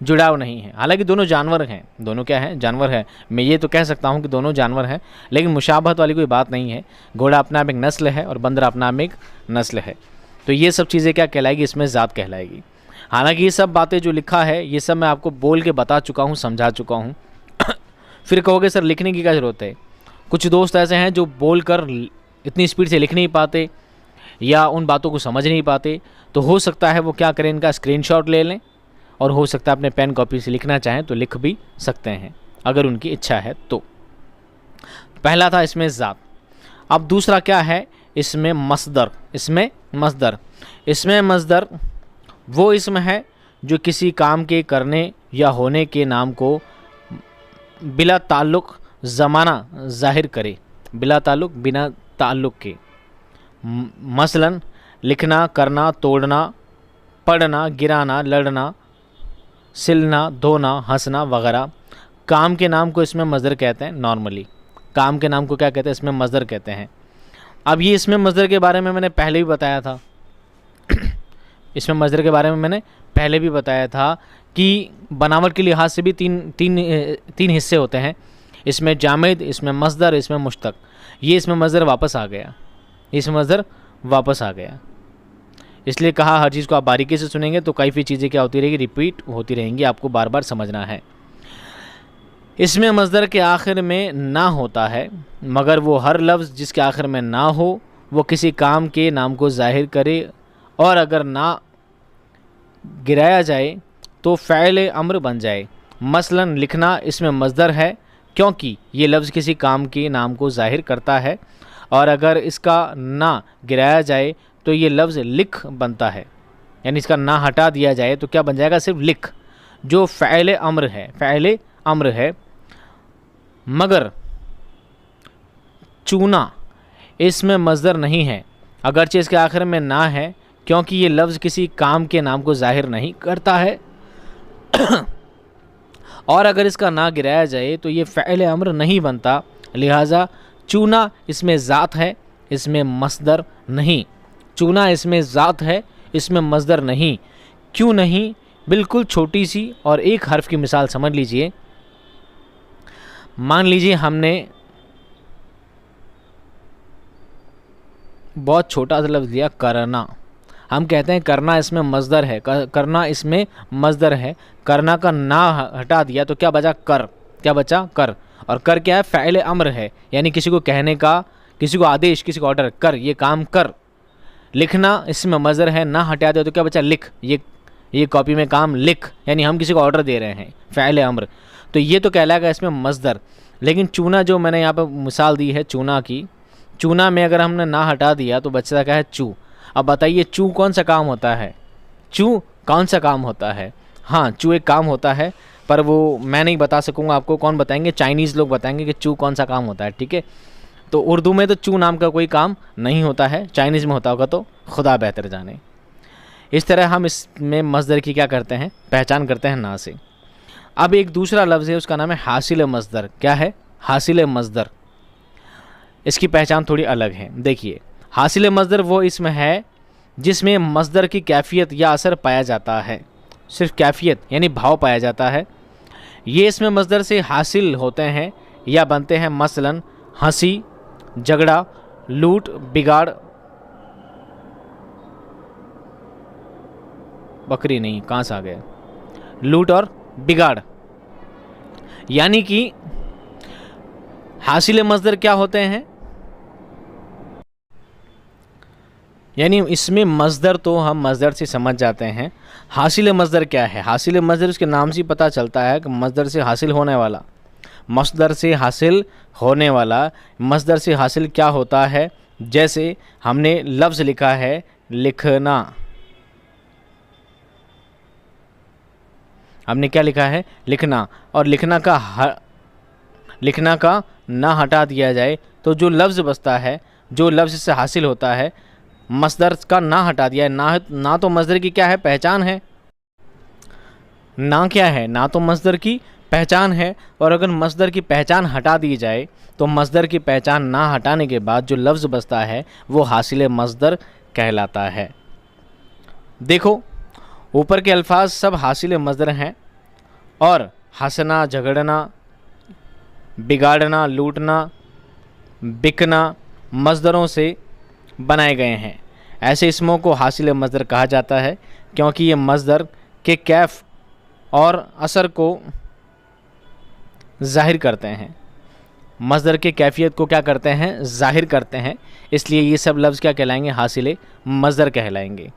जुड़ाव नहीं है, हालांकि दोनों जानवर हैं, दोनों क्या हैं, जानवर है। मैं ये तो कह सकता हूँ कि दोनों जानवर हैं, लेकिन मुशाबहत वाली कोई बात नहीं है। घोड़ा अपना आप एक नस्ल है और बंदर अपना आप एक नस्ल है। तो ये सब चीज़ें क्या कहलाएगी, इसमें ज़ात कहलाएगी। हालांकि ये सब बातें जो लिखा है ये सब मैं आपको बोल के बता चुका हूँ, समझा चुका हूँ। फिर कहोगे सर लिखने की क्या ज़रूरत है। कुछ दोस्त ऐसे हैं जो बोल कर इतनी स्पीड से लिख नहीं पाते या उन बातों को समझ नहीं पाते, तो हो सकता है वो क्या करें, इनका स्क्रीनशॉट ले लें और हो सकता है अपने पेन कॉपी से लिखना चाहें तो लिख भी सकते हैं, अगर उनकी इच्छा है तो। पहला था इसमें ज़ात। अब दूसरा क्या है, इसमें मस्दर। इसमें मस्दर, इसमें मस्दर वो इसम है जो किसी काम के करने या होने के नाम को बिला ताल्लुक़ ज़माना ज़ाहिर करे, बिला ताल्लुक़, बिना ताल्लुक़ के। मसलन लिखना, करना, तोड़ना, पढ़ना, गिराना, लड़ना, सिलना, धोना, हंसना वगैरह काम के नाम को इसमें मज़दर कहते हैं। नॉर्मली काम के नाम को क्या कहते हैं, इसमें मज़दर कहते हैं। अब ये इसमें मज़दर के बारे में मैंने पहले भी बताया था इसमें मज़दर के बारे में मैंने पहले भी बताया था कि बनावट के लिहाज से भी तीन हिस्से होते हैं। इसमें जामिद, इसमें मज़दर, इसमें मुश्तक। ये इसमें मज़दर वापस आ गया, इसमें मज़दर वापस आ गया। इसलिए कहा हर चीज़ को आप बारीकी से सुनेंगे तो काफ़ी चीज़ें क्या होती रहेगी, रिपीट होती रहेंगी, आपको बार बार समझना है। इसमें मज़दर के आखिर में ना होता है, मगर वो हर लफ्ज़ जिसके आखिर में ना हो वो किसी काम के नाम को ज़ाहिर करे, और अगर ना गिराया जाए तो फ़ैल अम्र बन जाए। मसलन लिखना इसमें मज़दर है क्योंकि ये लफ्ज़ किसी काम के नाम को ज़ाहिर करता है, और अगर इसका ना गिराया जाए तो ये लफ्ज़ लिख बनता है, यानी इसका ना हटा दिया जाए तो क्या बन जाएगा, सिर्फ लिख, जो फ़ैल अम्र है, फ़ैल अम्र है। मगर चूना इसमें मज़दर नहीं है, अगरचे इसके आखिर में ना है, क्योंकि ये लफ्ज़ किसी काम के नाम को ज़ाहिर नहीं करता है और अगर इसका ना गिराया जाए तो ये फ़ैल अम्र नहीं बनता। लिहाजा चूना इसमें ज़ात है, इसमें मस्दर नहीं। चूना इसमें ज़ात है, इसमें मस्दर नहीं। क्यों नहीं, बिल्कुल छोटी सी और एक हर्फ की मिसाल समझ लीजिए। मान लीजिए हमने बहुत छोटा सा लफ्ज़ लिया, करना। हम कहते हैं करना इसमें मज़दर है, करना इसमें मज़दर है, करना का ना हटा दिया तो क्या बचा, कर। क्या बचा, कर। और कर क्या है, फ़ैल अम्र है, यानी किसी को कहने का, किसी को आदेश, किसी को ऑर्डर, कर, ये काम कर। लिखना इसमें मज़दर है, ना हटा दिया तो क्या बचा, लिख, ये कॉपी में काम लिख, यानी हम किसी को ऑर्डर दे रहे हैं, फ़ैल अम्र। तो ये तो कहलाएगा इसमें मज़दर। लेकिन चूना जो मैंने यहाँ पर मिसाल दी है चूना की, चूना में अगर हमने ना हटा दिया तो बचता क्या है, चू। अब बताइए चू कौन सा काम होता है, चू कौन सा काम होता है। हाँ, चू एक काम होता है, पर वो मैं नहीं बता सकूँगा आपको, कौन बताएंगे, चाइनीज़ लोग बताएंगे कि चू कौन सा काम होता है, ठीक है। तो उर्दू में तो चू नाम का कोई काम नहीं होता है, चाइनीज़ में होता होगा तो खुदा बेहतर जाने। इस तरह हम इसमें मज़दर की क्या करते हैं, पहचान करते हैं ना से। अब एक दूसरा लफ्ज़ है, उसका नाम है हासिल मज़दर। क्या है, हासिल मज़दर। इसकी पहचान थोड़ी अलग है। देखिए, हासिल मज़दर वो इसम है जिसमें मज़दर की कैफ़ियत या असर पाया जाता है, सिर्फ कैफ़ियत यानी भाव पाया जाता है। ये इसमें मज़दर से हासिल होते हैं या बनते हैं, मसलन हंसी, झगड़ा, लूट, बिगाड़, बकरी नहीं, कहाँ से आ गए, लूट और बिगाड़। यानी कि हासिल मज़दर क्या होते हैं, यानी इसमें मज़दर तो हम मज़दर से समझ जाते हैं। हासिल मज़दर क्या है, हासिल मज़दर उसके नाम से पता चलता है कि मज़दर से हासिल होने वाला, मज़दर से हासिल होने वाला। मज़दर से हासिल क्या होता है, जैसे हमने लफ्ज़ लिखा है लिखना, हमने क्या लिखा है, लिखना, और लिखना का ना हटा दिया जाए तो जो लफ्ज़ बचता है, जो लफ्ज़ से हासिल होता है, मसदर का ना हटा दिया है, ना तो मसदर की क्या है, पहचान है, ना क्या है, ना तो मसदर की पहचान है। और अगर मसदर की पहचान हटा दी जाए तो मसदर की पहचान ना हटाने के बाद जो लफ्ज़ बचता है वो हासिल मसदर कहलाता है। देखो ऊपर के अल्फाज सब हासिल मसदर हैं और हंसना, झगड़ना, बिगाड़ना, लूटना, बिकना मसदरों से बनाए गए हैं। ऐसे इसमों को हासिल मसदर कहा जाता है क्योंकि ये मसदर के कैफ और असर को ज़ाहिर करते हैं, मसदर के कैफियत को क्या करते हैं, ज़ाहिर करते हैं। इसलिए ये सब लफ्ज़ क्या कहलाएंगे, हासिल मसदर कहलाएंगे।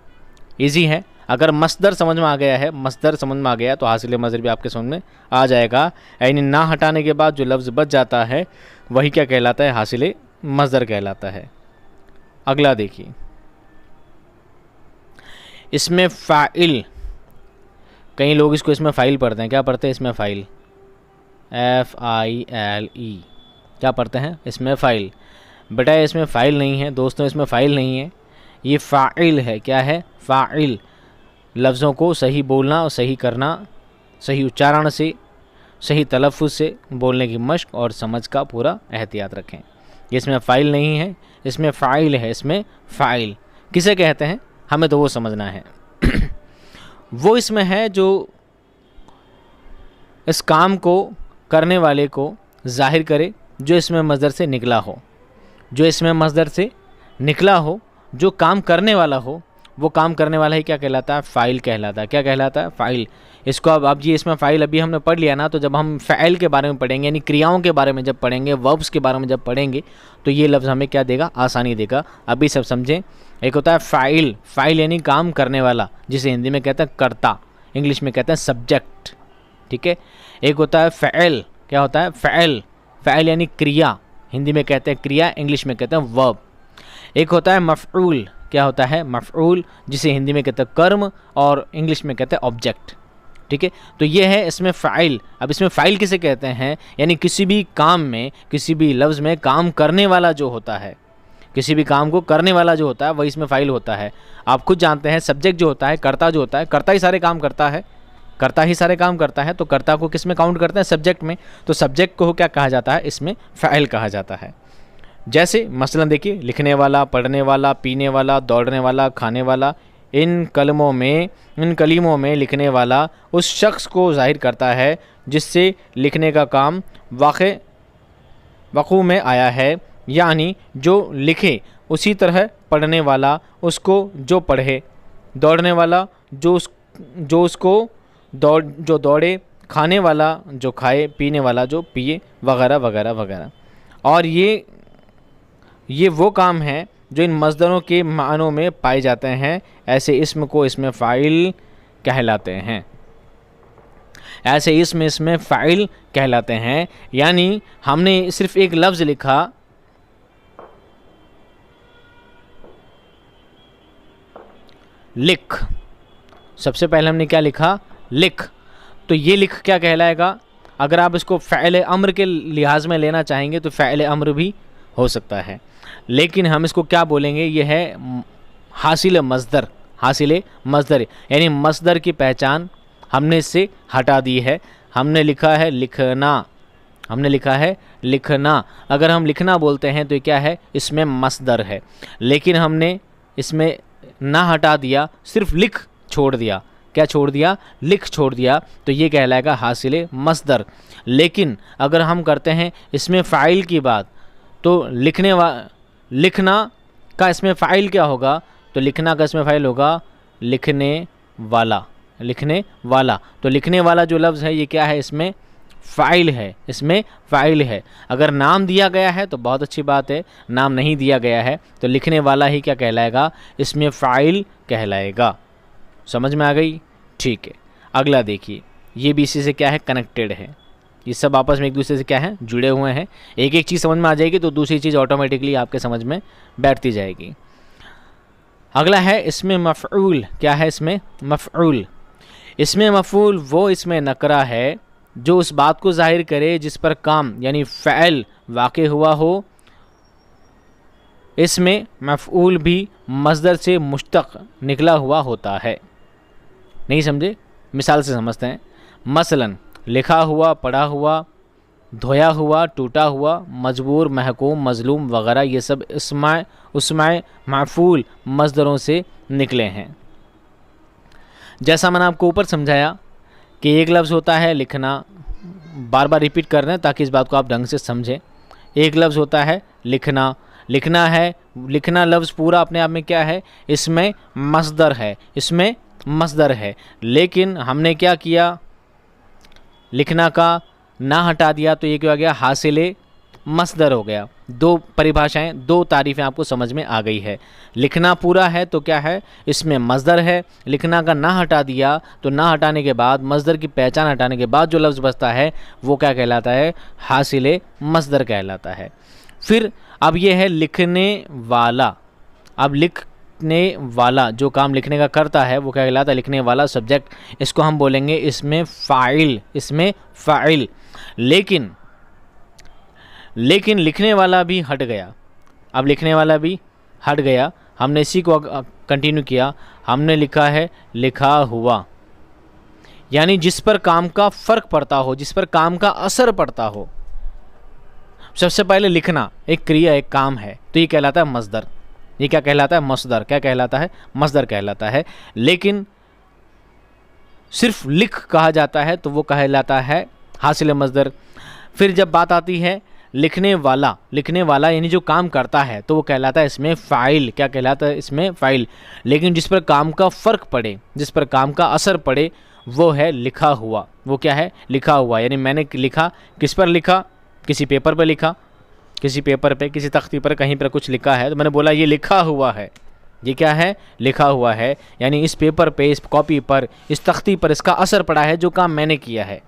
इजी है। अगर मसदर समझ में आ गया है, मसदर समझ में आ गया तो हासिल मसदर भी आपके समझ में आ जाएगा। यानी ना हटाने के बाद जो लफ्ज़ बच जाता है वही क्या कहलाता है, हासिल मसदर कहलाता है। अगला देखिए, इसमें फ़ाइल, कई लोग इसको इसमें फ़ाइल पढ़ते हैं। क्या पढ़ते हैं इसमें फ़ाइल, FILE, क्या पढ़ते हैं इसमें फ़ाइल। बेटा इसमें फ़ाइल नहीं है दोस्तों, इसमें फ़ाइल नहीं है, ये फ़ाइल है। क्या है, फ़ाइल। लफ्ज़ों को सही बोलना और सही करना, सही उच्चारण से, सही तलफ़्फ़ुज़ से बोलने की मश्क और समझ का पूरा एहतियात रखें। इसमें फ़ाइल नहीं है, इसमें फ़ाइल है। इसमें फ़ाइल किसे कहते हैं हमें तो वो समझना है। वो इसमें है जो इस काम को करने वाले को ज़ाहिर करे, जो इसमें मसदर से निकला हो, जो इसमें मसदर से निकला हो, जो काम करने वाला हो, वो काम करने वाला ही क्या कहलाता है, फ़ाइल कहलाता है। क्या कहलाता है, फ़ाइल। इसको अब ये इसमें फ़ाइल अभी हमने पढ़ लिया ना, तो जब हम फ़ाइल के बारे में पढ़ेंगे, यानी क्रियाओं के बारे में जब पढ़ेंगे, वर्ब्स के बारे में जब पढ़ेंगे, तो ये लफ्ज़ हमें क्या देगा, आसानी देगा। अभी सब समझें। एक होता है फ़ाइल, फ़ाइल यानी काम करने वाला, जिसे हिंदी में कहते हैं कर्ता, इंग्लिश में कहते हैं सब्जेक्ट, ठीक है। एक होता है फ़ैल, क्या होता है, फ़ैल, फ़ैल यानी क्रिया, हिंदी में कहते हैं क्रिया, इंग्लिश में कहते हैं वर्ब। एक होता है मफ़ऊल, क्या होता है, मफ़ऊल, जिसे हिंदी में कहते हैं कर्म और इंग्लिश में कहते हैं ऑब्जेक्ट, ठीक है। तो ये है इसमें फ़ाइल। अब इसमें फ़ाइल किसे कहते हैं, यानी किसी भी काम में, किसी भी लफ्ज़ में काम करने वाला जो होता है, किसी भी काम को करने वाला जो होता है वही इसमें फ़ाइल होता है। आप खुद जानते हैं सब्जेक्ट जो होता है, कर्ता जो होता है, कर्ता ही सारे काम करता है, कर्ता ही सारे काम करता है। तो कर्ता को किस में काउंट करते हैं, सब्जेक्ट में। तो सब्जेक्ट को क्या कहा जाता है, इसमें फ़ाइल कहा जाता है। जैसे मसलन देखिए, लिखने वाला, पढ़ने वाला, पीने वाला, दौड़ने वाला, खाने वाला, इन कलीमों में लिखने वाला उस शख्स को ज़ाहिर करता है जिससे लिखने का काम वक़ू में आया है, यानी जो लिखे। उसी तरह पढ़ने वाला उसको जो पढ़े, दौड़ने वाला जो उसको जो दौड़े, खाने वाला जो खाए, पीने वाला जो पिए, वगैरह वगैरह वगैरह। और ये वो काम है जो इन मसदरों के मानों में पाए जाते हैं। ऐसे इस्म को इसमें फ़ाइल कहलाते हैं, ऐसे इसमें फ़ाइल कहलाते हैं। यानी हमने सिर्फ एक लफ्ज़ लिखा, लिख। सबसे पहले हमने क्या लिखा, लिख। तो ये लिख क्या कहलाएगा। अगर आप इसको फ़ैल अम्र के लिहाज में लेना चाहेंगे तो फ़ैल अम्र भी हो सकता है, लेकिन हम इसको क्या बोलेंगे, ये है हासिल मसदर। हासिल मसदर यानी मसदर की पहचान हमने इससे हटा दी है। हमने लिखा है लिखना, हमने लिखा है लिखना। अगर हम लिखना बोलते हैं तो ये क्या है, इसमें मसदर है, लेकिन हमने इसमें ना हटा दिया, सिर्फ लिख छोड़ दिया। क्या छोड़ दिया, लिख छोड़ दिया, तो ये कहलाएगा हासिल मसदर। लेकिन अगर हम करते हैं इसमें फ़ाइल की बात, तो लिखना का इसमें फ़ाइल क्या होगा, तो लिखना का इसमें फ़ाइल होगा लिखने वाला, लिखने वाला। तो लिखने वाला जो लफ्ज़ है ये क्या है, इसमें फ़ाइल है, इसमें फ़ाइल है। अगर नाम दिया गया है तो बहुत अच्छी बात है, नाम नहीं दिया गया है तो लिखने वाला ही क्या कहलाएगा, इसमें फ़ाइल कहलाएगा। समझ में आ गई, ठीक है। अगला देखिए, ये भी इसी से क्या है, कनेक्टेड है। ये सब आपस में एक दूसरे से क्या है, जुड़े हुए हैं। एक एक चीज़ समझ में आ जाएगी तो दूसरी चीज़ ऑटोमेटिकली आपके समझ में बैठती जाएगी। अगला है इसमें मफ़ऊल। क्या है इसमें, मफ़ऊल। इसमें मफ़ूल वो इसमें नकरा है जो उस बात को ज़ाहिर करे जिस पर काम यानी फ़ैल वाक़े हुआ हो। इसमें मफ़ऊल भी मस्दर से मुश्तक़ निकला हुआ होता है। नहीं समझे? मिसाल से समझते हैं। मसलन लिखा हुआ, पढ़ा हुआ, धोया हुआ, टूटा हुआ, मजबूर, महकूम, मज़लूम वग़ैरह ये सब उसमाए मफ़ऊल मस्दरों से निकले हैं। जैसा मैंने आपको ऊपर समझाया कि एक लफ्ज़ होता है लिखना, बार बार रिपीट कर रहे हैं ताकि इस बात को आप ढंग से समझें। एक लफ्ज़ होता है लिखना, लिखना है, लिखना लफ्ज़ पूरा अपने आप में क्या है? इसमें मस्दर है, इसमें मस्दर है। लेकिन हमने क्या किया? लिखना का ना हटा दिया तो ये क्या हो गया? हासिले मस्दर हो गया। दो परिभाषाएं, दो तारीफ़ें आपको समझ में आ गई है। लिखना पूरा है तो क्या है? इसमें मस्दर है। लिखना का ना हटा दिया तो ना हटाने के बाद, मस्दर की पहचान हटाने के बाद जो लफ्ज़ बचता है वो क्या कहलाता है? हासिले मस्दर कहलाता है। फिर अब ये है लिखने वाला। अब लिखने वाला जो काम लिखने का करता है वो क्या कहलाता है? लिखने वाला सब्जेक्ट। इसको हम बोलेंगे इसमें फ़ाइल, इसमें फ़ाइल। लेकिन लिखने वाला भी हट गया। अब लिखने वाला भी हट गया, हमने इसी को कंटिन्यू किया। हमने लिखा है लिखा हुआ, यानी जिस पर काम का फ़र्क पड़ता हो, जिस पर काम का असर पड़ता हो। सबसे पहले लिखना एक क्रिया, एक काम है, तो ये कहलाता है मस्दर। ये क्या कहलाता है? मस्दर। क्या कहलाता है? मस्दर कहलाता है। लेकिन सिर्फ लिख कहा जाता है तो वो कहलाता है हासिल मस्दर। फिर जब बात आती है लिखने वाला, लिखने वाला यानी जो काम करता है तो वो कहलाता है इसमें फ़ाइल। क्या कहलाता है? इसमें फ़ाइल। लेकिन जिस पर काम का फ़र्क पड़े, जिस पर काम का असर पड़े, वो है लिखा हुआ। वो क्या है? लिखा हुआ। यानी मैंने लिखा, किस पर लिखा? किसी पेपर पर लिखा, किसी पेपर पे, किसी तख्ती पर, कहीं पर कुछ लिखा है तो मैंने बोला ये लिखा हुआ है। ये क्या है? लिखा हुआ है। यानी इस पेपर पे, इस कॉपी पर, इस तख्ती पर इसका असर पड़ा है। जो काम मैंने किया है,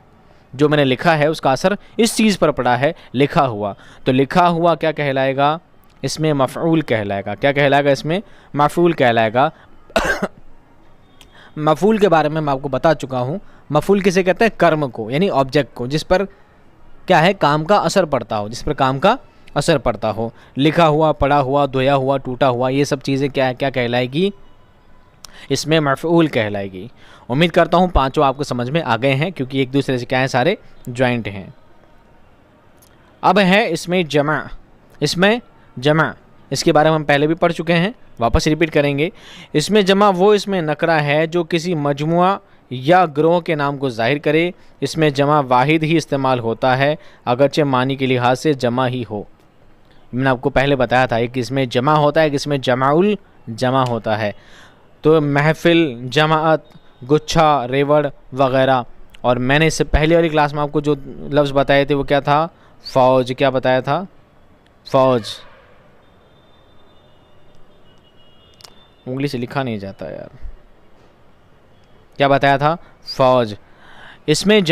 जो मैंने लिखा है, उसका असर इस चीज़ पर पड़ा है, लिखा हुआ। तो लिखा हुआ क्या कहलाएगा? इसमें मफ़ऊल कहलाएगा। क्या कहलाएगा? इसमें मफ़ऊल कहलाएगा। मफ़ऊल के बारे में मैं आपको बता चुका हूँ। मफ़ऊल किसे कहते हैं? कर्म को, यानी ऑब्जेक्ट को, जिस पर क्या है? काम का असर पड़ता हो, जिस पर काम का असर पड़ता हो। लिखा हुआ, पढ़ा हुआ, धोया हुआ, टूटा हुआ, ये सब चीज़ें क्या है? क्या कहलाएगी? इसमें मफ़ऊल कहलाएगी। उम्मीद करता हूँ पांचों आपको समझ में आ गए हैं, क्योंकि एक दूसरे से क्या है? सारे जॉइंट हैं। अब है इसमें जमा। इसमें जमा, इसके बारे में हम पहले भी पढ़ चुके हैं, वापस रिपीट करेंगे। इसमें जमा वो इसमें नकरा है जो किसी मजमुआ या ग्रोह के नाम को ज़ाहिर करे। इसमें जमा वाहिद ही इस्तेमाल होता है, अगरचे मानी के लिहाज से जमा ही हो। मैंने आपको पहले बताया था एक इसमें जमा होता है, एक इसमें जमाउल जमा होता है। तो महफिल, जमाअत, गुच्छा, रेवड़ वग़ैरह। और मैंने इससे पहले वाली क्लास में आपको जो लफ्ज़ बताए थे वो क्या था? फ़ौज। क्या बताया था? फ़ौज। उंगली से लिखा नहीं जाता यार। क्या बताया था? फ़ौज। इसमें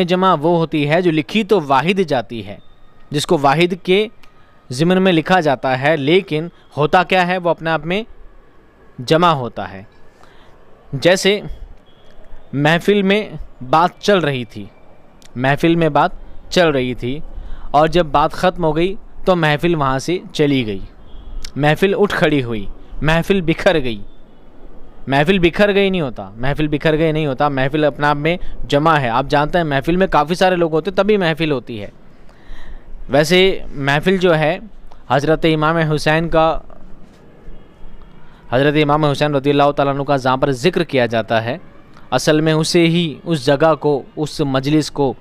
जमा वो होती है जो लिखी तो वाहिद जाती है, जिसको वाहिद के ज़िम्न में लिखा जाता है, लेकिन होता क्या है? वो अपने आप में जमा होता है। जैसे महफिल में बात चल रही थी, महफिल में बात चल रही थी, और जब बात ख़त्म हो गई तो महफिल वहाँ से चली गई। महफिल उठ खड़ी हुई, महफिल बिखर गई। महफिल बिखर गई नहीं होता, महफिल बिखर गई नहीं होता, महफिल अपने आप में जमा है। आप जानते हैं महफिल में काफ़ी सारे लोग होते तभी महफिल होती है। वैसे महफिल जो है हज़रत इमाम हुसैन रज़ियल्लाहु ताला अन्हु का जहाँ पर ज़िक्र किया जाता है, असल में उसे ही, उस जगह को, उस मजलिस को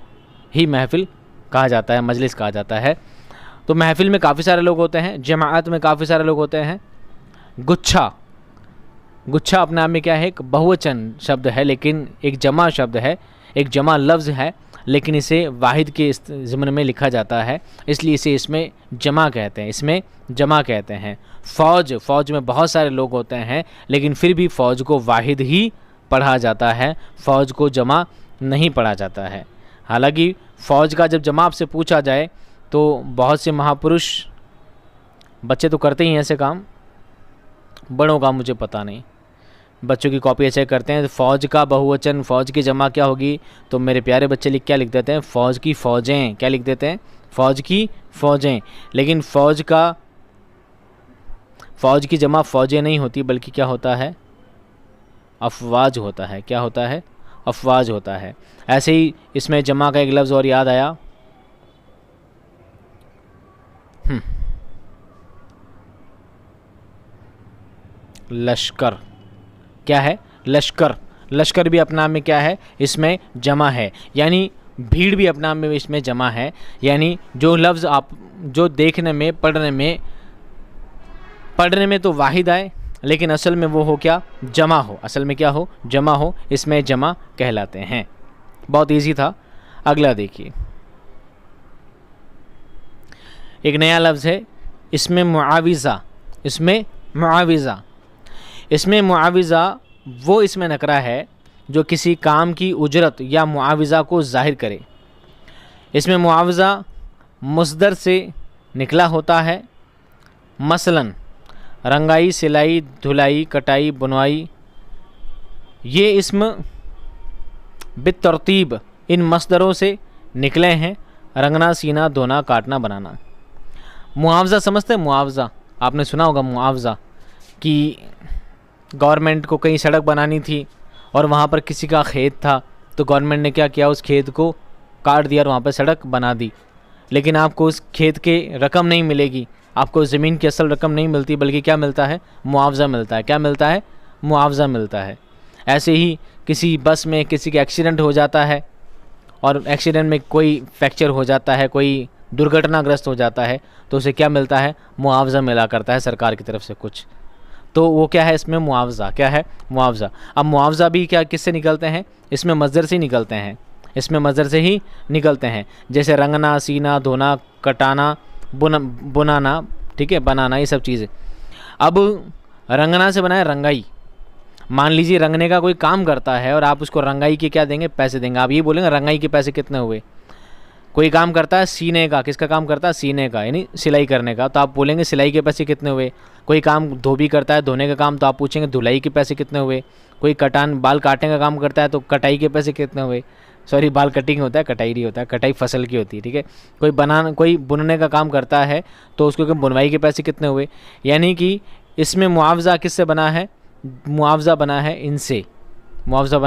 ही महफिल कहा जाता है, मजलिस कहा जाता है। तो महफिल में काफ़ी सारे लोग होते हैं, जमाअत में काफ़ी सारे लोग होते हैं। गुच्छा अपने आप में क्या है? एक बहुवचन शब्द है, लेकिन एक जमा शब्द है, एक जमा लफ्ज़ है, लेकिन इसे वाहिद के ज़िम्न में लिखा जाता है, इसलिए इसे इसमें जमा कहते हैं, इसमें जमा कहते हैं। फ़ौज में बहुत सारे लोग होते हैं, लेकिन फिर भी फ़ौज को वाहिद ही पढ़ा जाता है, फ़ौज को जमा नहीं पढ़ा जाता है। हालांकि फ़ौज का जब जमा आपसे पूछा जाए तो बहुत से महापुरुष, बच्चे तो करते ही हैं ऐसे काम, बड़ों का मुझे पता नहीं, बच्चों की कॉपी चेक करते हैं। फ़ौज का बहुवचन, फ़ौज की जमा क्या होगी? तो मेरे प्यारे बच्चे क्या लिख देते हैं? फ़ौज की फ़ौजें। क्या लिख देते हैं? फ़ौज की फ़ौजें। लेकिन फ़ौज की जमा फ़ौजें नहीं होती, बल्कि क्या होता है? अफवाज होता है। क्या होता है? अफवाज होता है। ऐसे ही इसमें जमा का एक लफ्ज़ और याद आया, लश्कर। क्या है? लश्कर। लश्कर भी अपने आप में क्या है? इसमें जमा है, यानी भीड़ भी अपने आप में इसमें जमा है। यानी जो लफ्ज़ आप जो देखने में पढ़ने में तो वाहिद आए, लेकिन असल में वो हो क्या? जमा हो। असल में क्या हो? जमा हो। इसमें जमा कहलाते हैं। बहुत इजी था। अगला देखिए, एक नया लफ्ज़ है, इसमें मुआविज़ा। इसमें मुआविज़ा। इसमें मुआविज़ा वो इसमें नकरा है जो किसी काम की उजरत या मुआविज़ा को ज़ाहिर करे। इसमें मुआविज़ा मस्दर से निकला होता है। मसलन रंगाई, सिलाई, धुलाई, कटाई, बुनवाई, ये इस्म बितरतीब इन मस्दरों से निकले हैं। रंगना, सीना, धोना, काटना, बनाना। मुआवज़ा समझते हैं? मुआवज़ा आपने सुना होगा। मुआवज़ा कि गवर्नमेंट को कहीं सड़क बनानी थी और वहाँ पर किसी का खेत था, तो गवर्नमेंट ने क्या किया? उस खेत को काट दिया और वहाँ पर सड़क बना दी। लेकिन आपको उस खेत के रकम नहीं मिलेगी, आपको ज़मीन की असल रकम नहीं मिलती, बल्कि क्या मिलता है? मुआवज़ा मिलता है। क्या मिलता है? मुआवज़ा मिलता है। ऐसे ही किसी बस में किसी का एक्सीडेंट हो जाता है और एक्सीडेंट में कोई फ्रैक्चर हो जाता है, कोई दुर्घटनाग्रस्त हो जाता है, तो उसे क्या मिलता है? मुआवज़ा मिला करता है सरकार की तरफ से कुछ। तो वो क्या है? इसमें मुआवज़ा। क्या है? मुआवज़ा। अब मुआवज़ा भी क्या किससे निकलते हैं? इसमें मज़दर से निकलते हैं। इसमें मज़दर से ही निकलते हैं। जैसे रंगना, सीना, धोना, कटाना, बुनाना, ठीक है, बनाना, ये सब चीज़ें। अब रंगना से बना है रंगाई। मान लीजिए रंगने का कोई काम करता है और आप उसको रंगाई के क्या देंगे? पैसे देंगे। आप ये बोलेंगे रंगाई के पैसे कितने हुए? कोई काम करता है सीने का, किसका काम करता है? सीने का, यानी सिलाई करने का, तो आप बोलेंगे सिलाई के पैसे कितने हुए। कोई काम धोबी करता है, धोने का काम, तो आप पूछेंगे धुलाई के पैसे कितने हुए। कोई बाल काटने का काम करता है, तो कटाई के पैसे कितने हुए। सॉरी, बाल कटिंग होता है, कटाई नहीं होता है, कटाई फसल की होती है, ठीक है। कोई बुनने का काम करता है, तो उसको बुनवाई के पैसे कितने हुए। यानी कि इसमें मुआवज़ा किससे बना है? मुआवज़ा बना है इनसे। मुआवज़ा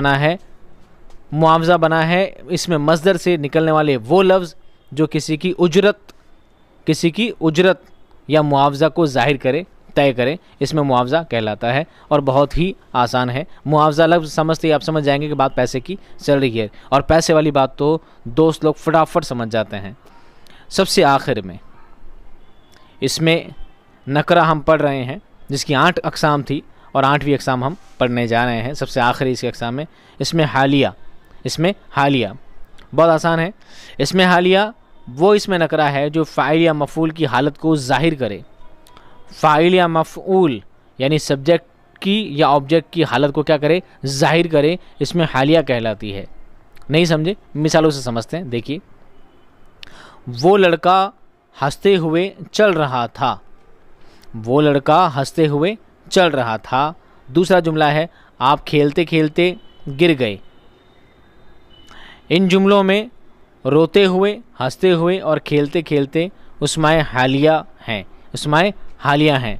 बना है इसमें मस्दर से निकलने वाले वो लफ्ज़ जो किसी की उजरत या मुआवज़ा को ज़ाहिर करे, तय करे, इसमें मुआवज़ा कहलाता है। और बहुत ही आसान है। मुआवज़ा लफ्ज़ समझते ही आप समझ जाएंगे कि बात पैसे की चल रही है, और पैसे वाली बात तो दोस्त लोग फटाफट समझ जाते हैं। सबसे आखिर में इसमें नकरा हम पढ़ रहे हैं, जिसकी 8 अक़साम थी और 8वीं अक़साम हम पढ़ने जा रहे हैं सबसे आखिरी इसी अक़साम में। इसमें हालिया बहुत आसान है। इसमें हालिया वो इसमें नकरा है जो फ़ाइल या मफ़ूल की हालत को ज़ाहिर करे। फ़ाइल या मफ़ऊल यानी सब्जेक्ट की या ऑब्जेक्ट की हालत को क्या करे? ज़ाहिर करे। इसमें हालिया कहलाती है। नहीं समझे? मिसालों से समझते हैं। देखिए, वो लड़का हंसते हुए चल रहा था। वो लड़का हंसते हुए चल रहा था। दूसरा जुमला है, आप खेलते खेलते गिर गए। इन जुमलों में रोते हुए, हंसते हुए और खेलते खेलते उसमाए हालिया हैं।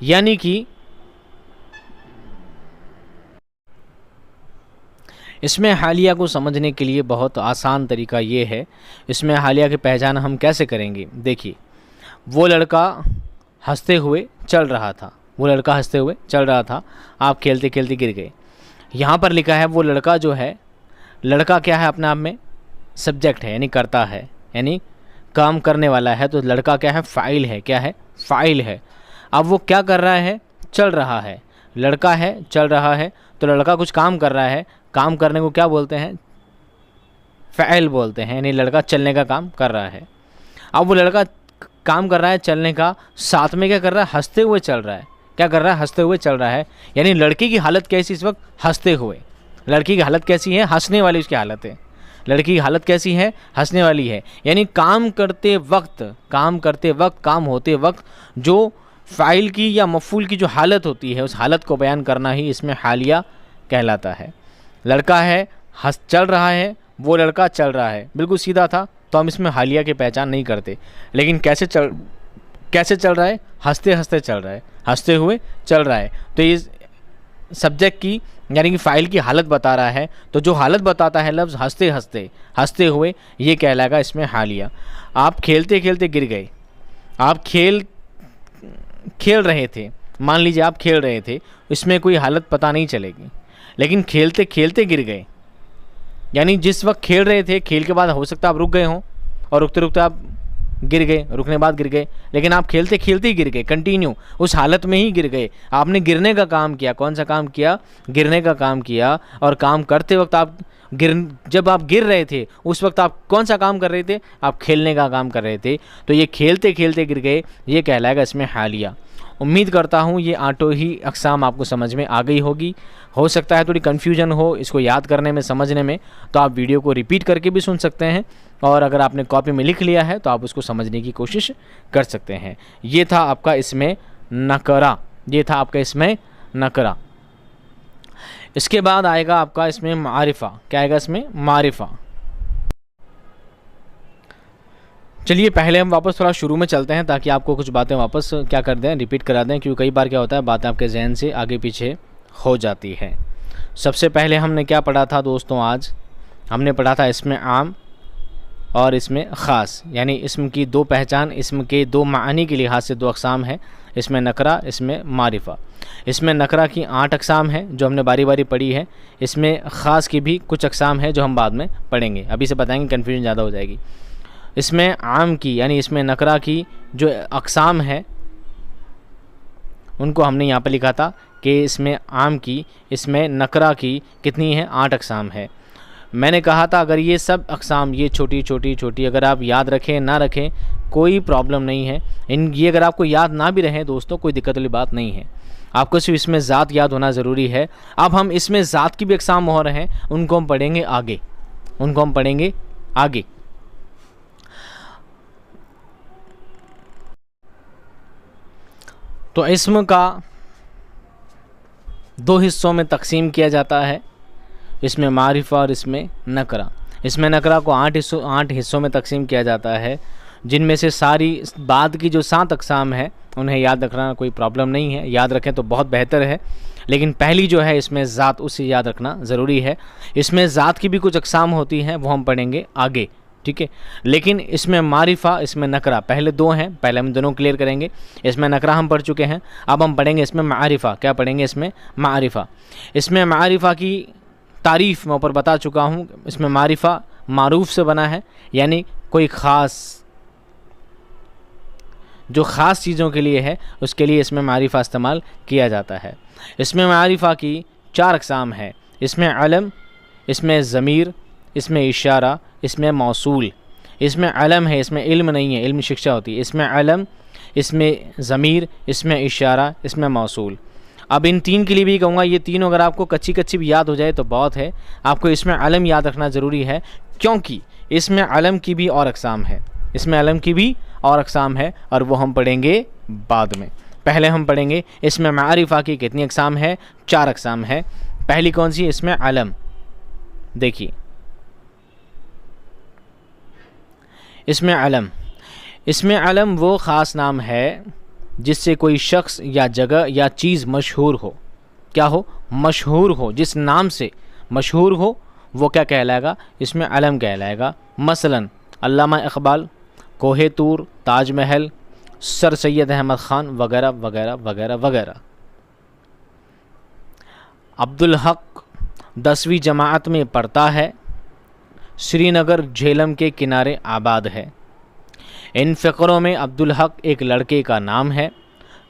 यानी कि इसमें हालिया को समझने के लिए बहुत आसान तरीका ये है। इसमें हालिया की पहचान हम कैसे करेंगे? देखिए, वो लड़का हंसते हुए चल रहा था। आप खेलते खेलते गिर गए। यहाँ पर लिखा है वो लड़का जो है, लड़का क्या है? अपने आप में सब्जेक्ट है, यानी करता है, यानी काम करने वाला है। तो लड़का क्या है? फ़ाइल है। क्या है? फ़ाइल है। अब वो क्या कर रहा है? चल रहा है। लड़का है, चल रहा है, तो लड़का कुछ काम कर रहा है। काम करने को क्या बोलते हैं? फ़ाइल बोलते हैं, यानी लड़का चलने का काम कर रहा है। अब वो लड़का काम कर रहा है चलने का, साथ में क्या कर रहा है? हंसते हुए चल रहा है। क्या कर रहा है? हंसते हुए चल रहा है। यानी लड़के की हालत कैसी इस वक्त? हंसते हुए। लड़की की हालत कैसी है? हंसने वाली उसकी हालत है। लड़की की हालत कैसी है? हंसने वाली है। यानी काम होते वक्त जो फ़ाइल की या मफ़ूल की जो हालत होती है उस हालत को बयान करना ही इसमें हालिया कहलाता है। लड़का है, हंस चल रहा है, वो लड़का चल रहा है, बिल्कुल सीधा था, तो हम इसमें हालिया की पहचान नहीं करते। लेकिन कैसे चल रहा है? हंसते हंसते चल रहा है, हंसते हुए चल रहा है। तो ये सब्जेक्ट की यानी कि फ़ाइल की हालत बता रहा है, तो जो हालत बताता है लफ्ज़ हंसते हुए, ये कहलाएगा इसमें हालिया। आप खेलते खेलते गिर गए, आप खेल रहे थे, मान लीजिए आप खेल रहे थे, इसमें कोई हालत पता नहीं चलेगी, लेकिन खेलते खेलते गिर गए, यानी जिस वक्त खेल रहे थे, खेल के बाद हो सकता है आप रुक गए हों और रुकते रुकते आप गिर गए, रुकने बाद गिर गए, लेकिन आप खेलते खेलते ही गिर गए, कंटिन्यू उस हालत में ही गिर गए। आपने गिरने का काम किया। कौन सा काम किया? गिरने का काम किया। और काम करते वक्त आप जब आप गिर रहे थे उस वक्त आप कौन सा काम कर रहे थे? आप खेलने का काम कर रहे थे। तो ये खेलते खेलते गिर गए, ये कहलाएगा इसमें हालिया। उम्मीद करता हूँ ये 8 ही अक़साम आपको समझ में आ गई होगी। हो सकता है थोड़ी कन्फ्यूजन हो इसको याद करने में, समझने में, तो आप वीडियो को रिपीट करके भी सुन सकते हैं, और अगर आपने कॉपी में लिख लिया है तो आप उसको समझने की कोशिश कर सकते हैं। ये था आपका इसमें नकरा। इसके बाद आएगा आपका इसमें मारिफा। क्या आएगा इसमें? मारिफा। चलिए पहले हम वापस थोड़ा शुरू में चलते हैं ताकि आपको कुछ बातें वापस क्या कर दें, रिपीट करा दें, क्योंकि कई बार क्या होता है बातें आपके जहन से आगे पीछे हो जाती है। सबसे पहले हमने क्या पढ़ा था दोस्तों? आज हमने पढ़ा था इसमें आम और इसमें ख़ास, यानी इसम की दो पहचान, इसम के दो मानी के लिहाज से 2 अक़साम है, इसमें नकरा, इसमें मारिफा। इसमें नकरा की 8 अक़साम है जो हमने बारी बारी पढ़ी है। इसमें ख़ास की भी कुछ अक़साम है जो हम बाद में पढ़ेंगे, अभी से बताएंगे, कन्फ्यूजन ज़्यादा हो जाएगी। इसमें आम की यानी इसमें नकरा की जो अक़साम है उनको हमने यहाँ पर लिखा था कि इसमें आम की, इसमें नकरा की कितनी है? 8 अक़साम है। मैंने कहा था अगर ये सब अक़साम, ये छोटी अगर आप याद रखें ना रखें कोई प्रॉब्लम नहीं है। ये अगर आपको याद ना भी रहें दोस्तों कोई दिक्कत वाली बात नहीं है, आपको सिर्फ इसमें ज़ात याद होना ज़रूरी है। अब हम इसमें ज़ात की भी अक़साम हो रहे हैं, उनको हम पढ़ेंगे आगे। तो इस्म का 2 हिस्सों में तकसीम किया जाता है, इसमें मारिफा और इसमें नकरा। इसमें नकरा को 8 हिस्सों में तकसीम किया जाता है, जिनमें से सारी बाद की जो 7 अक़साम है उन्हें याद रखना कोई प्रॉब्लम नहीं है, याद रखें तो बहुत बेहतर है। लेकिन पहली जो है इसमें ज़ात, उसे याद रखना ज़रूरी है। इसमें ज़ात की भी कुछ अक़साम होती हैं, वो हम पढ़ेंगे आगे, ठीक है। लेकिन इसमें मारिफा, इसमें नकरा, पहले 2 हैं, पहले हम दोनों क्लियर करेंगे। इसमें नकरा हम पढ़ चुके हैं, अब हम पढ़ेंगे इसमें मारिफा। क्या पढ़ेंगे? इसमें मारिफा। इसमें मारिफा की तारीफ़ मैं ऊपर बता चुका हूँ। इसमें मारिफा मारूफ़ से बना है, यानी कोई ख़ास, जो ख़ास चीज़ों के लिए है उसके लिए इसमें मारिफा इस्तेमाल किया जाता है। इसमें मारिफा की 4 अक़साम है, इसमें अलम, इसमें ज़मीर, इसमें इशारा, इसमें मौसूल। इसमें अलम है, इसमें इल्म नहीं है, इल्म शिक्षा होती है। इसमें अलम, इसमें ज़मीर, इसमें इशारा, इसमें मौसूल। अब इन 3 के लिए भी कहूँगा, ये तीनों अगर आपको कच्ची भी याद हो जाए तो बहुत है। आपको इसमें अलम याद रखना ज़रूरी है, क्योंकि इसमें अलम की भी और अक़साम है, इसमें अलम की भी और अक़साम है, और वो हम पढ़ेंगे बाद में। पहले हम पढ़ेंगे इसमें मारिफा की कितनी अक़साम है? 4 अक़साम है। पहली कौन सी? इसमें अलम। देखिए इसमें अलम वो ख़ास नाम है जिससे कोई शख्स या जगह या चीज़ मशहूर हो। क्या हो? मशहूर हो, जिस नाम से मशहूर हो वो क्या कहलाएगा? इसमें अलम कहलाएगा। मसलन अल्लामा इक़बाल, कोहे तूर, ताज महल, सर सैयद अहमद ख़ान वगैरह वगैरह वगैरह वगैरह। अब्दुल हक 10वीं जमात में पढ़ता है, श्रीनगर झेलम के किनारे आबाद है। इन फ़क़रों में अब्दुल हक एक लड़के का नाम है।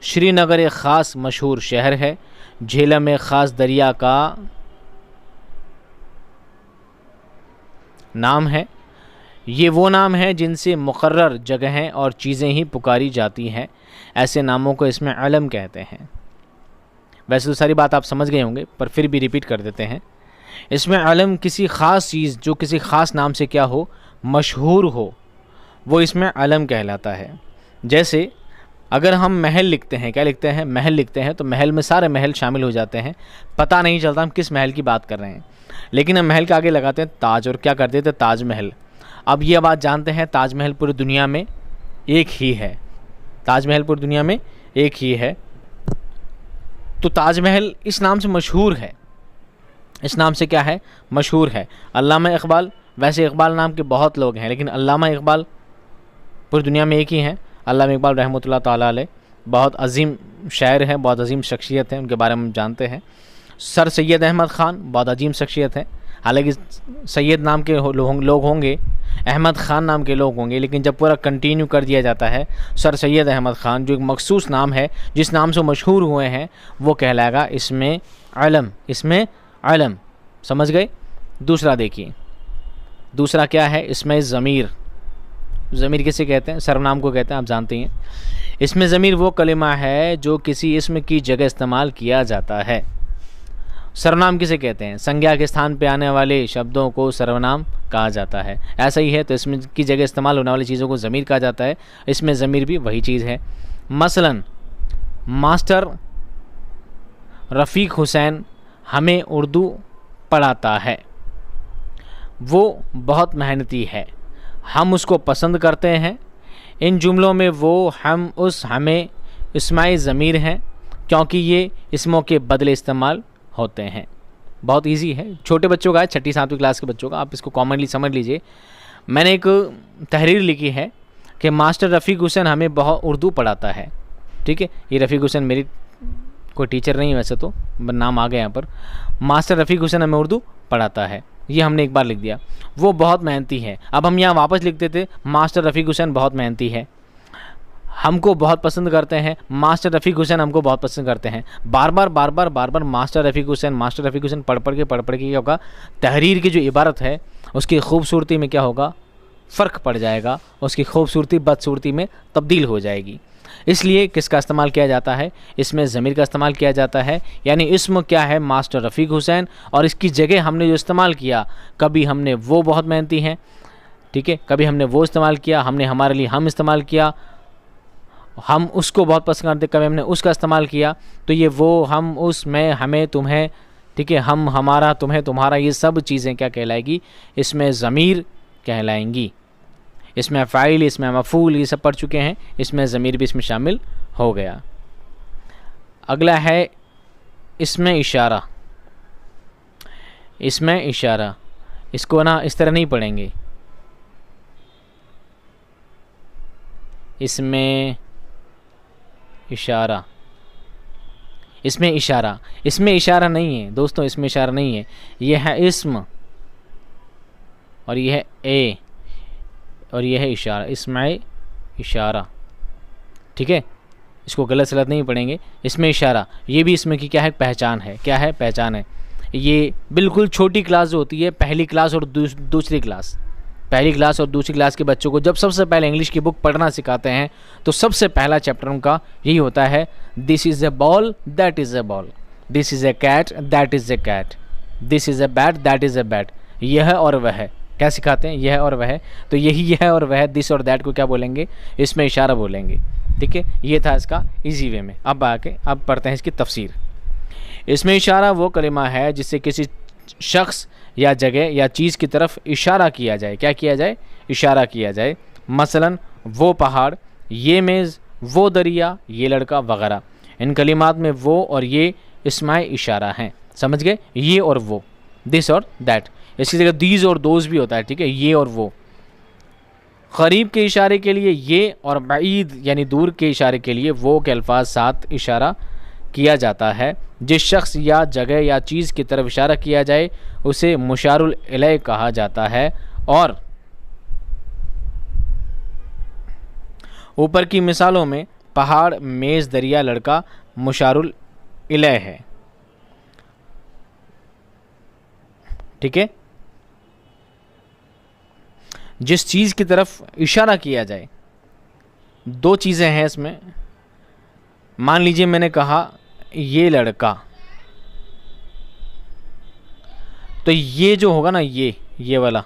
श्रीनगर एक ख़ास मशहूर शहर है। झेलम एक ख़ास दरिया का नाम है। ये वो नाम है जिनसे मुक़र्रर जगहें और चीज़ें ही पुकारी जाती हैं। ऐसे नामों को इसमें अलम कहते हैं। वैसे तो सारी बात आप समझ गए होंगे, पर फिर भी रिपीट कर देते हैं। इसमें अलम किसी ख़ास चीज़ जो किसी ख़ास नाम से क्या हो? मशहूर हो, वो इसमें अलम कहलाता है। जैसे अगर हम महल लिखते हैं, क्या लिखते हैं, महल लिखते हैं, तो महल में सारे महल शामिल हो जाते हैं, पता नहीं चलता हम किस महल की बात कर रहे हैं। लेकिन हम महल के आगे लगाते हैं ताज और क्या कर देते हैं, ताजमहल। अब ये बात जानते हैं ताजमहल पूरी दुनिया में एक ही है, ताजमहल पूरी दुनिया में एक ही है। तो ताजमहल इस नाम से मशहूर है, इस नाम से क्या है, मशहूर है। अल्लामा इकबाल, वैसे इकबाल नाम के बहुत लोग हैं, लेकिन अल्लामा इकबाल पूरी दुनिया में एक ही हैं। अल्लामा इकबाल रहमतुल्लाह ताला अलैह बहुत अजीम शायर हैं, बहुत अजीम शख्सियत हैं, उनके बारे में हम जानते हैं। सर सैयद अहमद ख़ान बहुत अजीम शख्सियत है। हालांकि सैयद नाम के लोग होंगे, अहमद ख़ान नाम के लोग होंगे, लेकिन जब पूरा कंटिन्यू कर दिया जाता है सर सैयद अहमद ख़ान, जो एक मखसूस नाम है, जिस नाम से मशहूर हुए हैं, वो कहलाएगा इसमें अलम, इसमें अलम। समझ गए। दूसरा देखिए, दूसरा क्या है, इसमें ज़मीर। ज़मीर किसे कहते हैं, सर्वनाम को कहते हैं, आप जानते हैं। इसमें ज़मीर वो कलिमा है जो किसी इसम की जगह इस्तेमाल किया जाता है। सर्वनाम किसे कहते हैं, संज्ञा के स्थान पे आने वाले शब्दों को सर्वनाम कहा जाता है। ऐसा ही है, तो इसमें की जगह इस्तेमाल होने वाली चीज़ों को ज़मीर कहा जाता है। इसमें ज़मीर भी वही चीज़ है। मसलन मास्टर रफ़ीक हुसैन हमें उर्दू पढ़ाता है, वो बहुत मेहनती है, हम उसको पसंद करते हैं। इन जुमलों में वो, हम, उस, हमें इस्माई ज़मीर हैं, क्योंकि ये इसमों के बदले इस्तेमाल होते हैं। बहुत इजी है, छोटे बच्चों का है, 6ठी 7वीं क्लास के बच्चों का, आप इसको कॉमनली समझ लीजिए। मैंने एक तहरीर लिखी है कि मास्टर रफ़ीक हुसैन हमें बहुत उर्दू पढ़ाता है। ठीक है, ये रफ़ीक हुसैन मेरी कोई टीचर नहीं है वैसे तो, नाम आ गया यहाँ पर। मास्टर रफ़ीक हुसैन हमें उर्दू पढ़ाता है, ये हमने एक बार लिख दिया। वो बहुत मेहनती है, अब हम यहाँ वापस लिखते थे मास्टर रफ़ीक हुसैन बहुत मेहनती है, हमको बहुत पसंद करते हैं, मास्टर रफ़ीक हुसैन हमको बहुत पसंद करते हैं। बार बार मास्टर रफ़ीक हुसैन पढ़ पढ़ के क्या होगा, तहरीर की जो इबारत है उसकी खूबसूरती में क्या होगा, फ़र्क पड़ जाएगा, उसकी खूबसूरती बदसूरती में तब्दील हो जाएगी। इसलिए किसका इस्तेमाल किया जाता है, इसमें ज़मीर का इस्तेमाल किया जाता है। यानी इसम क्या है, मास्टर रफ़ीक हुसैन, और इसकी जगह हमने जो इस्तेमाल किया, कभी हमने वो बहुत मेहनती हैं, ठीक है, कभी हमने वो इस्तेमाल किया, हमने हमारे लिए हम इस्तेमाल किया, हम उसको बहुत पसंद करते, कभी हमने उसका इस्तेमाल किया। तो ये वो, हम, उस, मैं, हमें, तुम्हें, ठीक है, हम, हमारा, तुम्हें, तुम्हारा, ये सब चीज़ें क्या कहलाएगी, इसमें ज़मीर कहलाएंगी। इसमें फ़ाइल, इसमें मफ़ूल, ये सब पढ़ चुके हैं, इसमें ज़मीर भी इसमें शामिल हो गया। अगला है इसमें इशारा। इसमें इशारा, इसको ना इस तरह नहीं पढ़ेंगे, इसमें इशारा, इसमें इशारा, इसमें इशारा नहीं है दोस्तों, इसमें इशारा नहीं है, यह है इस्म और यह है ए और यह है इशारा, इसमें इशारा। ठीक है, इसको गलत सलत नहीं पढ़ेंगे। इसमें इशारा, ये भी इसमें की क्या है, पहचान है। क्या है, पहचान है। ये बिल्कुल छोटी क्लास जो होती है, पहली क्लास और दूसरी क्लास, पहली क्लास और दूसरी क्लास के बच्चों को जब सबसे पहले इंग्लिश की बुक पढ़ना सिखाते हैं, तो सबसे पहला चैप्टर उनका यही होता है, this is a ball, that is a ball, this is a cat, that is a cat, this is a bat, that is a bat. यह और वह क्या सिखाते हैं, यह और वह। तो यही यह और वह, दिस और दैट को क्या बोलेंगे, इसमें इशारा बोलेंगे। ठीक है, ये था इसका इजी वे में। अब पढ़ते हैं इसकी तफसीर। इसमें इशारा वो कलिमा है जिससे किसी शख्स या जगह या चीज़ की तरफ इशारा किया जाए। क्या किया जाए, इशारा किया जाए। मसलन वो पहाड़, ये मेज़, वो दरिया, ये लड़का वगैरह। इन कलिमात में वो और ये इसमाए इशारा हैं। समझ गए, ये और वो, दिस और दैट। इसकी जगह दीज और दोज भी होता है। ठीक है, ये और वो। करीब के इशारे के लिए ये और बाईद यानी दूर के इशारे के लिए वो के अल्फाज साथ इशारा किया जाता है। जिस शख्स या जगह या चीज़ की तरफ इशारा किया जाए उसे मुशारुल इलैह कहा जाता है। और ऊपर की मिसालों में पहाड़, मेज़, दरिया, लड़का मुशारुल इलैह है। ठीक है, जिस चीज़ की तरफ इशारा किया जाए, दो चीज़ें हैं इसमें। मान लीजिए मैंने कहा ये लड़का, तो ये जो होगा ना, ये वाला,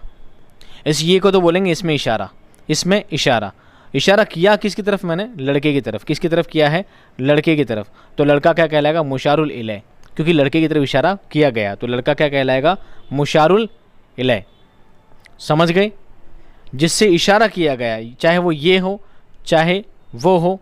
इस ये को तो बोलेंगे इसमें इशारा, इसमें इशारा। इशारा किया किसकी तरफ मैंने, लड़के की तरफ। किसकी तरफ किया है, लड़के की तरफ। तो लड़का क्या कहलाएगा, मुशारुल इलै, क्योंकि लड़के की तरफ इशारा किया गया तो लड़का क्या कहलाएगा, मुशारुल इलै। समझ गए, जिससे इशारा किया गया, चाहे वो ये हो चाहे वो हो,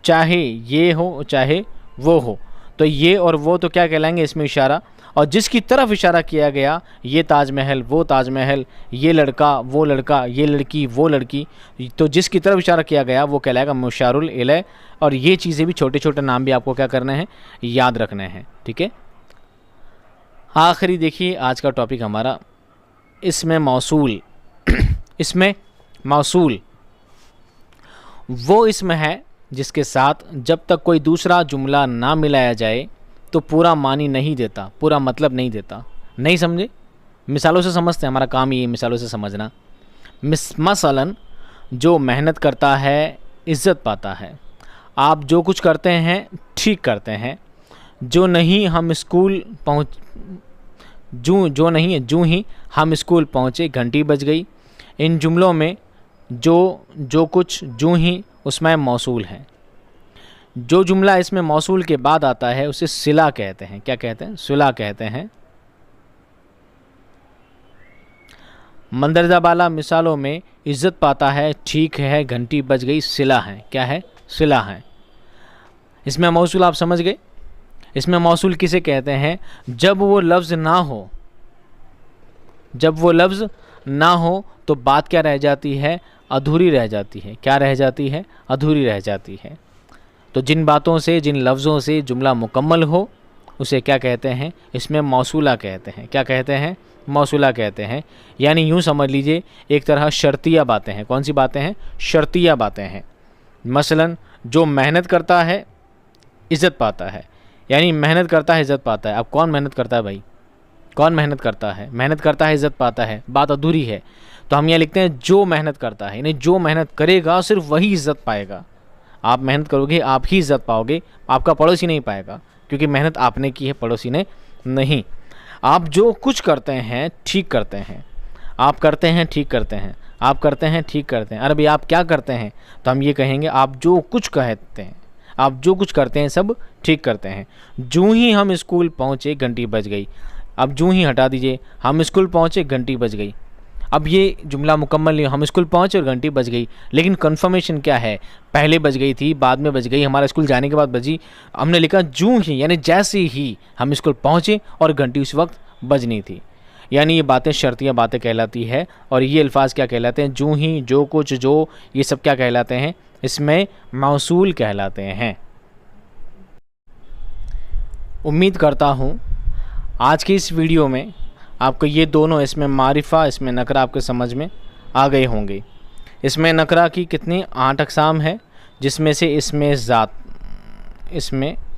चाहे ये हो चाहे वो हो, तो ये और वो तो क्या कहलाएंगे, इसमें इशारा। और जिसकी तरफ इशारा किया गया, ये ताजमहल वो ताजमहल, ये लड़का वो लड़का, ये लड़की वो लड़की, तो जिसकी तरफ इशारा किया गया वो कहलाएगा मुशारुल इलै। और ये चीज़ें भी, छोटे छोटे नाम भी आपको क्या करने हैं, याद रखने हैं। ठीक है। आखिरी देखिए आज का टॉपिक हमारा, इसमें मौसूल। इसमें मौसूल वो इसम है जिसके साथ जब तक कोई दूसरा जुमला ना मिलाया जाए तो पूरा मानी नहीं देता, पूरा मतलब नहीं देता। नहीं समझे, मिसालों से समझते हैं, हमारा काम ये मिसालों से समझना। मसलन, जो मेहनत करता है इज़्ज़त पाता है। आप जो कुछ करते हैं ठीक करते हैं। जो नहीं हम स्कूल पहुँच जो ही हम स्कूल पहुँचे घंटी बज गई। इन जुमलों में जो कुछ, जो ही उसमें मौसूल है। जो जुमला इसमें मौसूल के बाद आता है उसे सिला कहते हैं। क्या कहते हैं, सिला कहते हैं। मंदरजा बाला मिसालों में इज़्ज़त पाता है, ठीक है, घंटी बज गई, सिला है। क्या है, सिला है। इसमें मौसूल आप समझ गए। इसमें मौसूल किसे कहते हैं, जब वो लफ्ज़ ना हो, जब वो लफ्ज़ ना हो तो बात क्या रह जाती है, अधूरी रह जाती है। क्या रह जाती है, अधूरी रह जाती है। तो जिन बातों से, जिन लफ्ज़ों से जुमला मुकम्मल हो उसे क्या कहते हैं, इसमें मौसूला कहते हैं। क्या कहते हैं, मौसूला कहते हैं। यानी यूँ समझ लीजिए एक तरह शर्तिया बातें हैं। कौन सी बातें हैं, शर्तिया बातें हैं। मसलन, जो मेहनत करता है इज़्ज़त पाता है, यानी मेहनत करता है इज़्ज़त पाता है। अब कौन मेहनत करता है भाई, कौन मेहनत करता है, मेहनत करता है इज़्ज़त पाता है, बात अधूरी है। तो हम यहाँ लिखते हैं जो मेहनत करता है, यानी जो मेहनत करेगा सिर्फ वही इज़्ज़त पाएगा। आप मेहनत करोगे आप ही इज़्ज़त पाओगे, आपका पड़ोसी नहीं पाएगा, क्योंकि मेहनत आपने की है, पड़ोसी ने नहीं। आप जो कुछ करते हैं ठीक करते हैं, आप करते हैं ठीक करते हैं, आप करते हैं ठीक करते हैं। अरे भाई आप क्या करते हैं, तो हम ये कहेंगे आप जो कुछ कहते हैं, आप जो कुछ करते हैं सब ठीक करते हैं। जूँ ही हम स्कूल पहुँचे घंटी बज गई। अब जूँ ही हटा दीजिए, हम स्कूल पहुँचे घंटी बज गई। अब ये जुमला मुकम्मल नहीं, हम स्कूल पहुँचे और घंटी बज गई, लेकिन कन्फर्मेशन क्या है, पहले बज गई थी, बाद में बज गई, हमारा स्कूल जाने के बाद बजी। हमने लिखा जूँ ही, यानी जैसे ही हम स्कूल पहुँचे और घंटी उस वक्त बजनी थी। यानी ये बातें शर्तियाँ बातें कहलाती है। और ये अल्फाज क्या कहलाते हैं, जूँ ही, जो कुछ, जो, ये सब क्या कहलाते हैं, इसमें मौसूल कहलाते हैं। उम्मीद करता हूँ आज की इस वीडियो में आपको ये दोनों, इसमें मारिफा, इसमें नकरा, आपके समझ में आ गए होंगे। इसमें नकरा की कितनी 8 अक़साम है, जिसमें से इसमें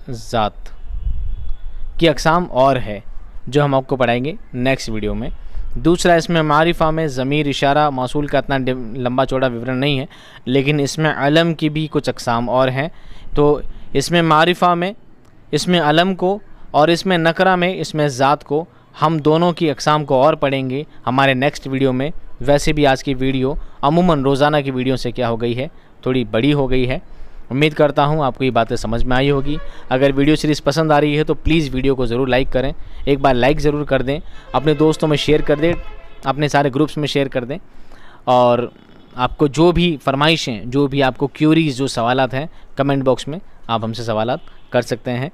ज़ात की अक़साम और है जो हम आपको पढ़ाएंगे नेक्स्ट वीडियो में। दूसरा, इसमें मारिफा में ज़मीर, इशारा, मौसूल का इतना लंबा चौड़ा विवरण नहीं है, लेकिन इसमें अलम की भी कुछ अक़साम और हैं। तो इसमें मारिफा में इसमें अलम को, और इसमें नकरा में इसमें ज़ात को, हम दोनों की अक़साम को और पढ़ेंगे हमारे नेक्स्ट वीडियो में। वैसे भी आज की वीडियो अमूमन रोज़ाना की वीडियो से क्या हो गई है, थोड़ी बड़ी हो गई है। उम्मीद करता हूँ आपको ये बातें समझ में आई होगी। अगर वीडियो सीरीज़ पसंद आ रही है तो प्लीज़ वीडियो को ज़रूर लाइक करें, एक बार लाइक ज़रूर कर दें, अपने दोस्तों में शेयर कर दें, अपने सारे ग्रुप्स में शेयर कर दें। और आपको जो भी फरमाइशें, जो भी आपको क्यूरीज़, जो सवालात हैं, कमेंट बॉक्स में आप हमसे सवालात कर सकते हैं।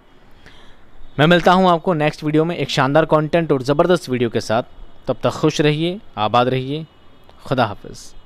मैं मिलता हूं आपको नेक्स्ट वीडियो में एक शानदार कंटेंट और ज़बरदस्त वीडियो के साथ। तब तक खुश रहिए, आबाद रहिए। खुदा हाफ़िज़।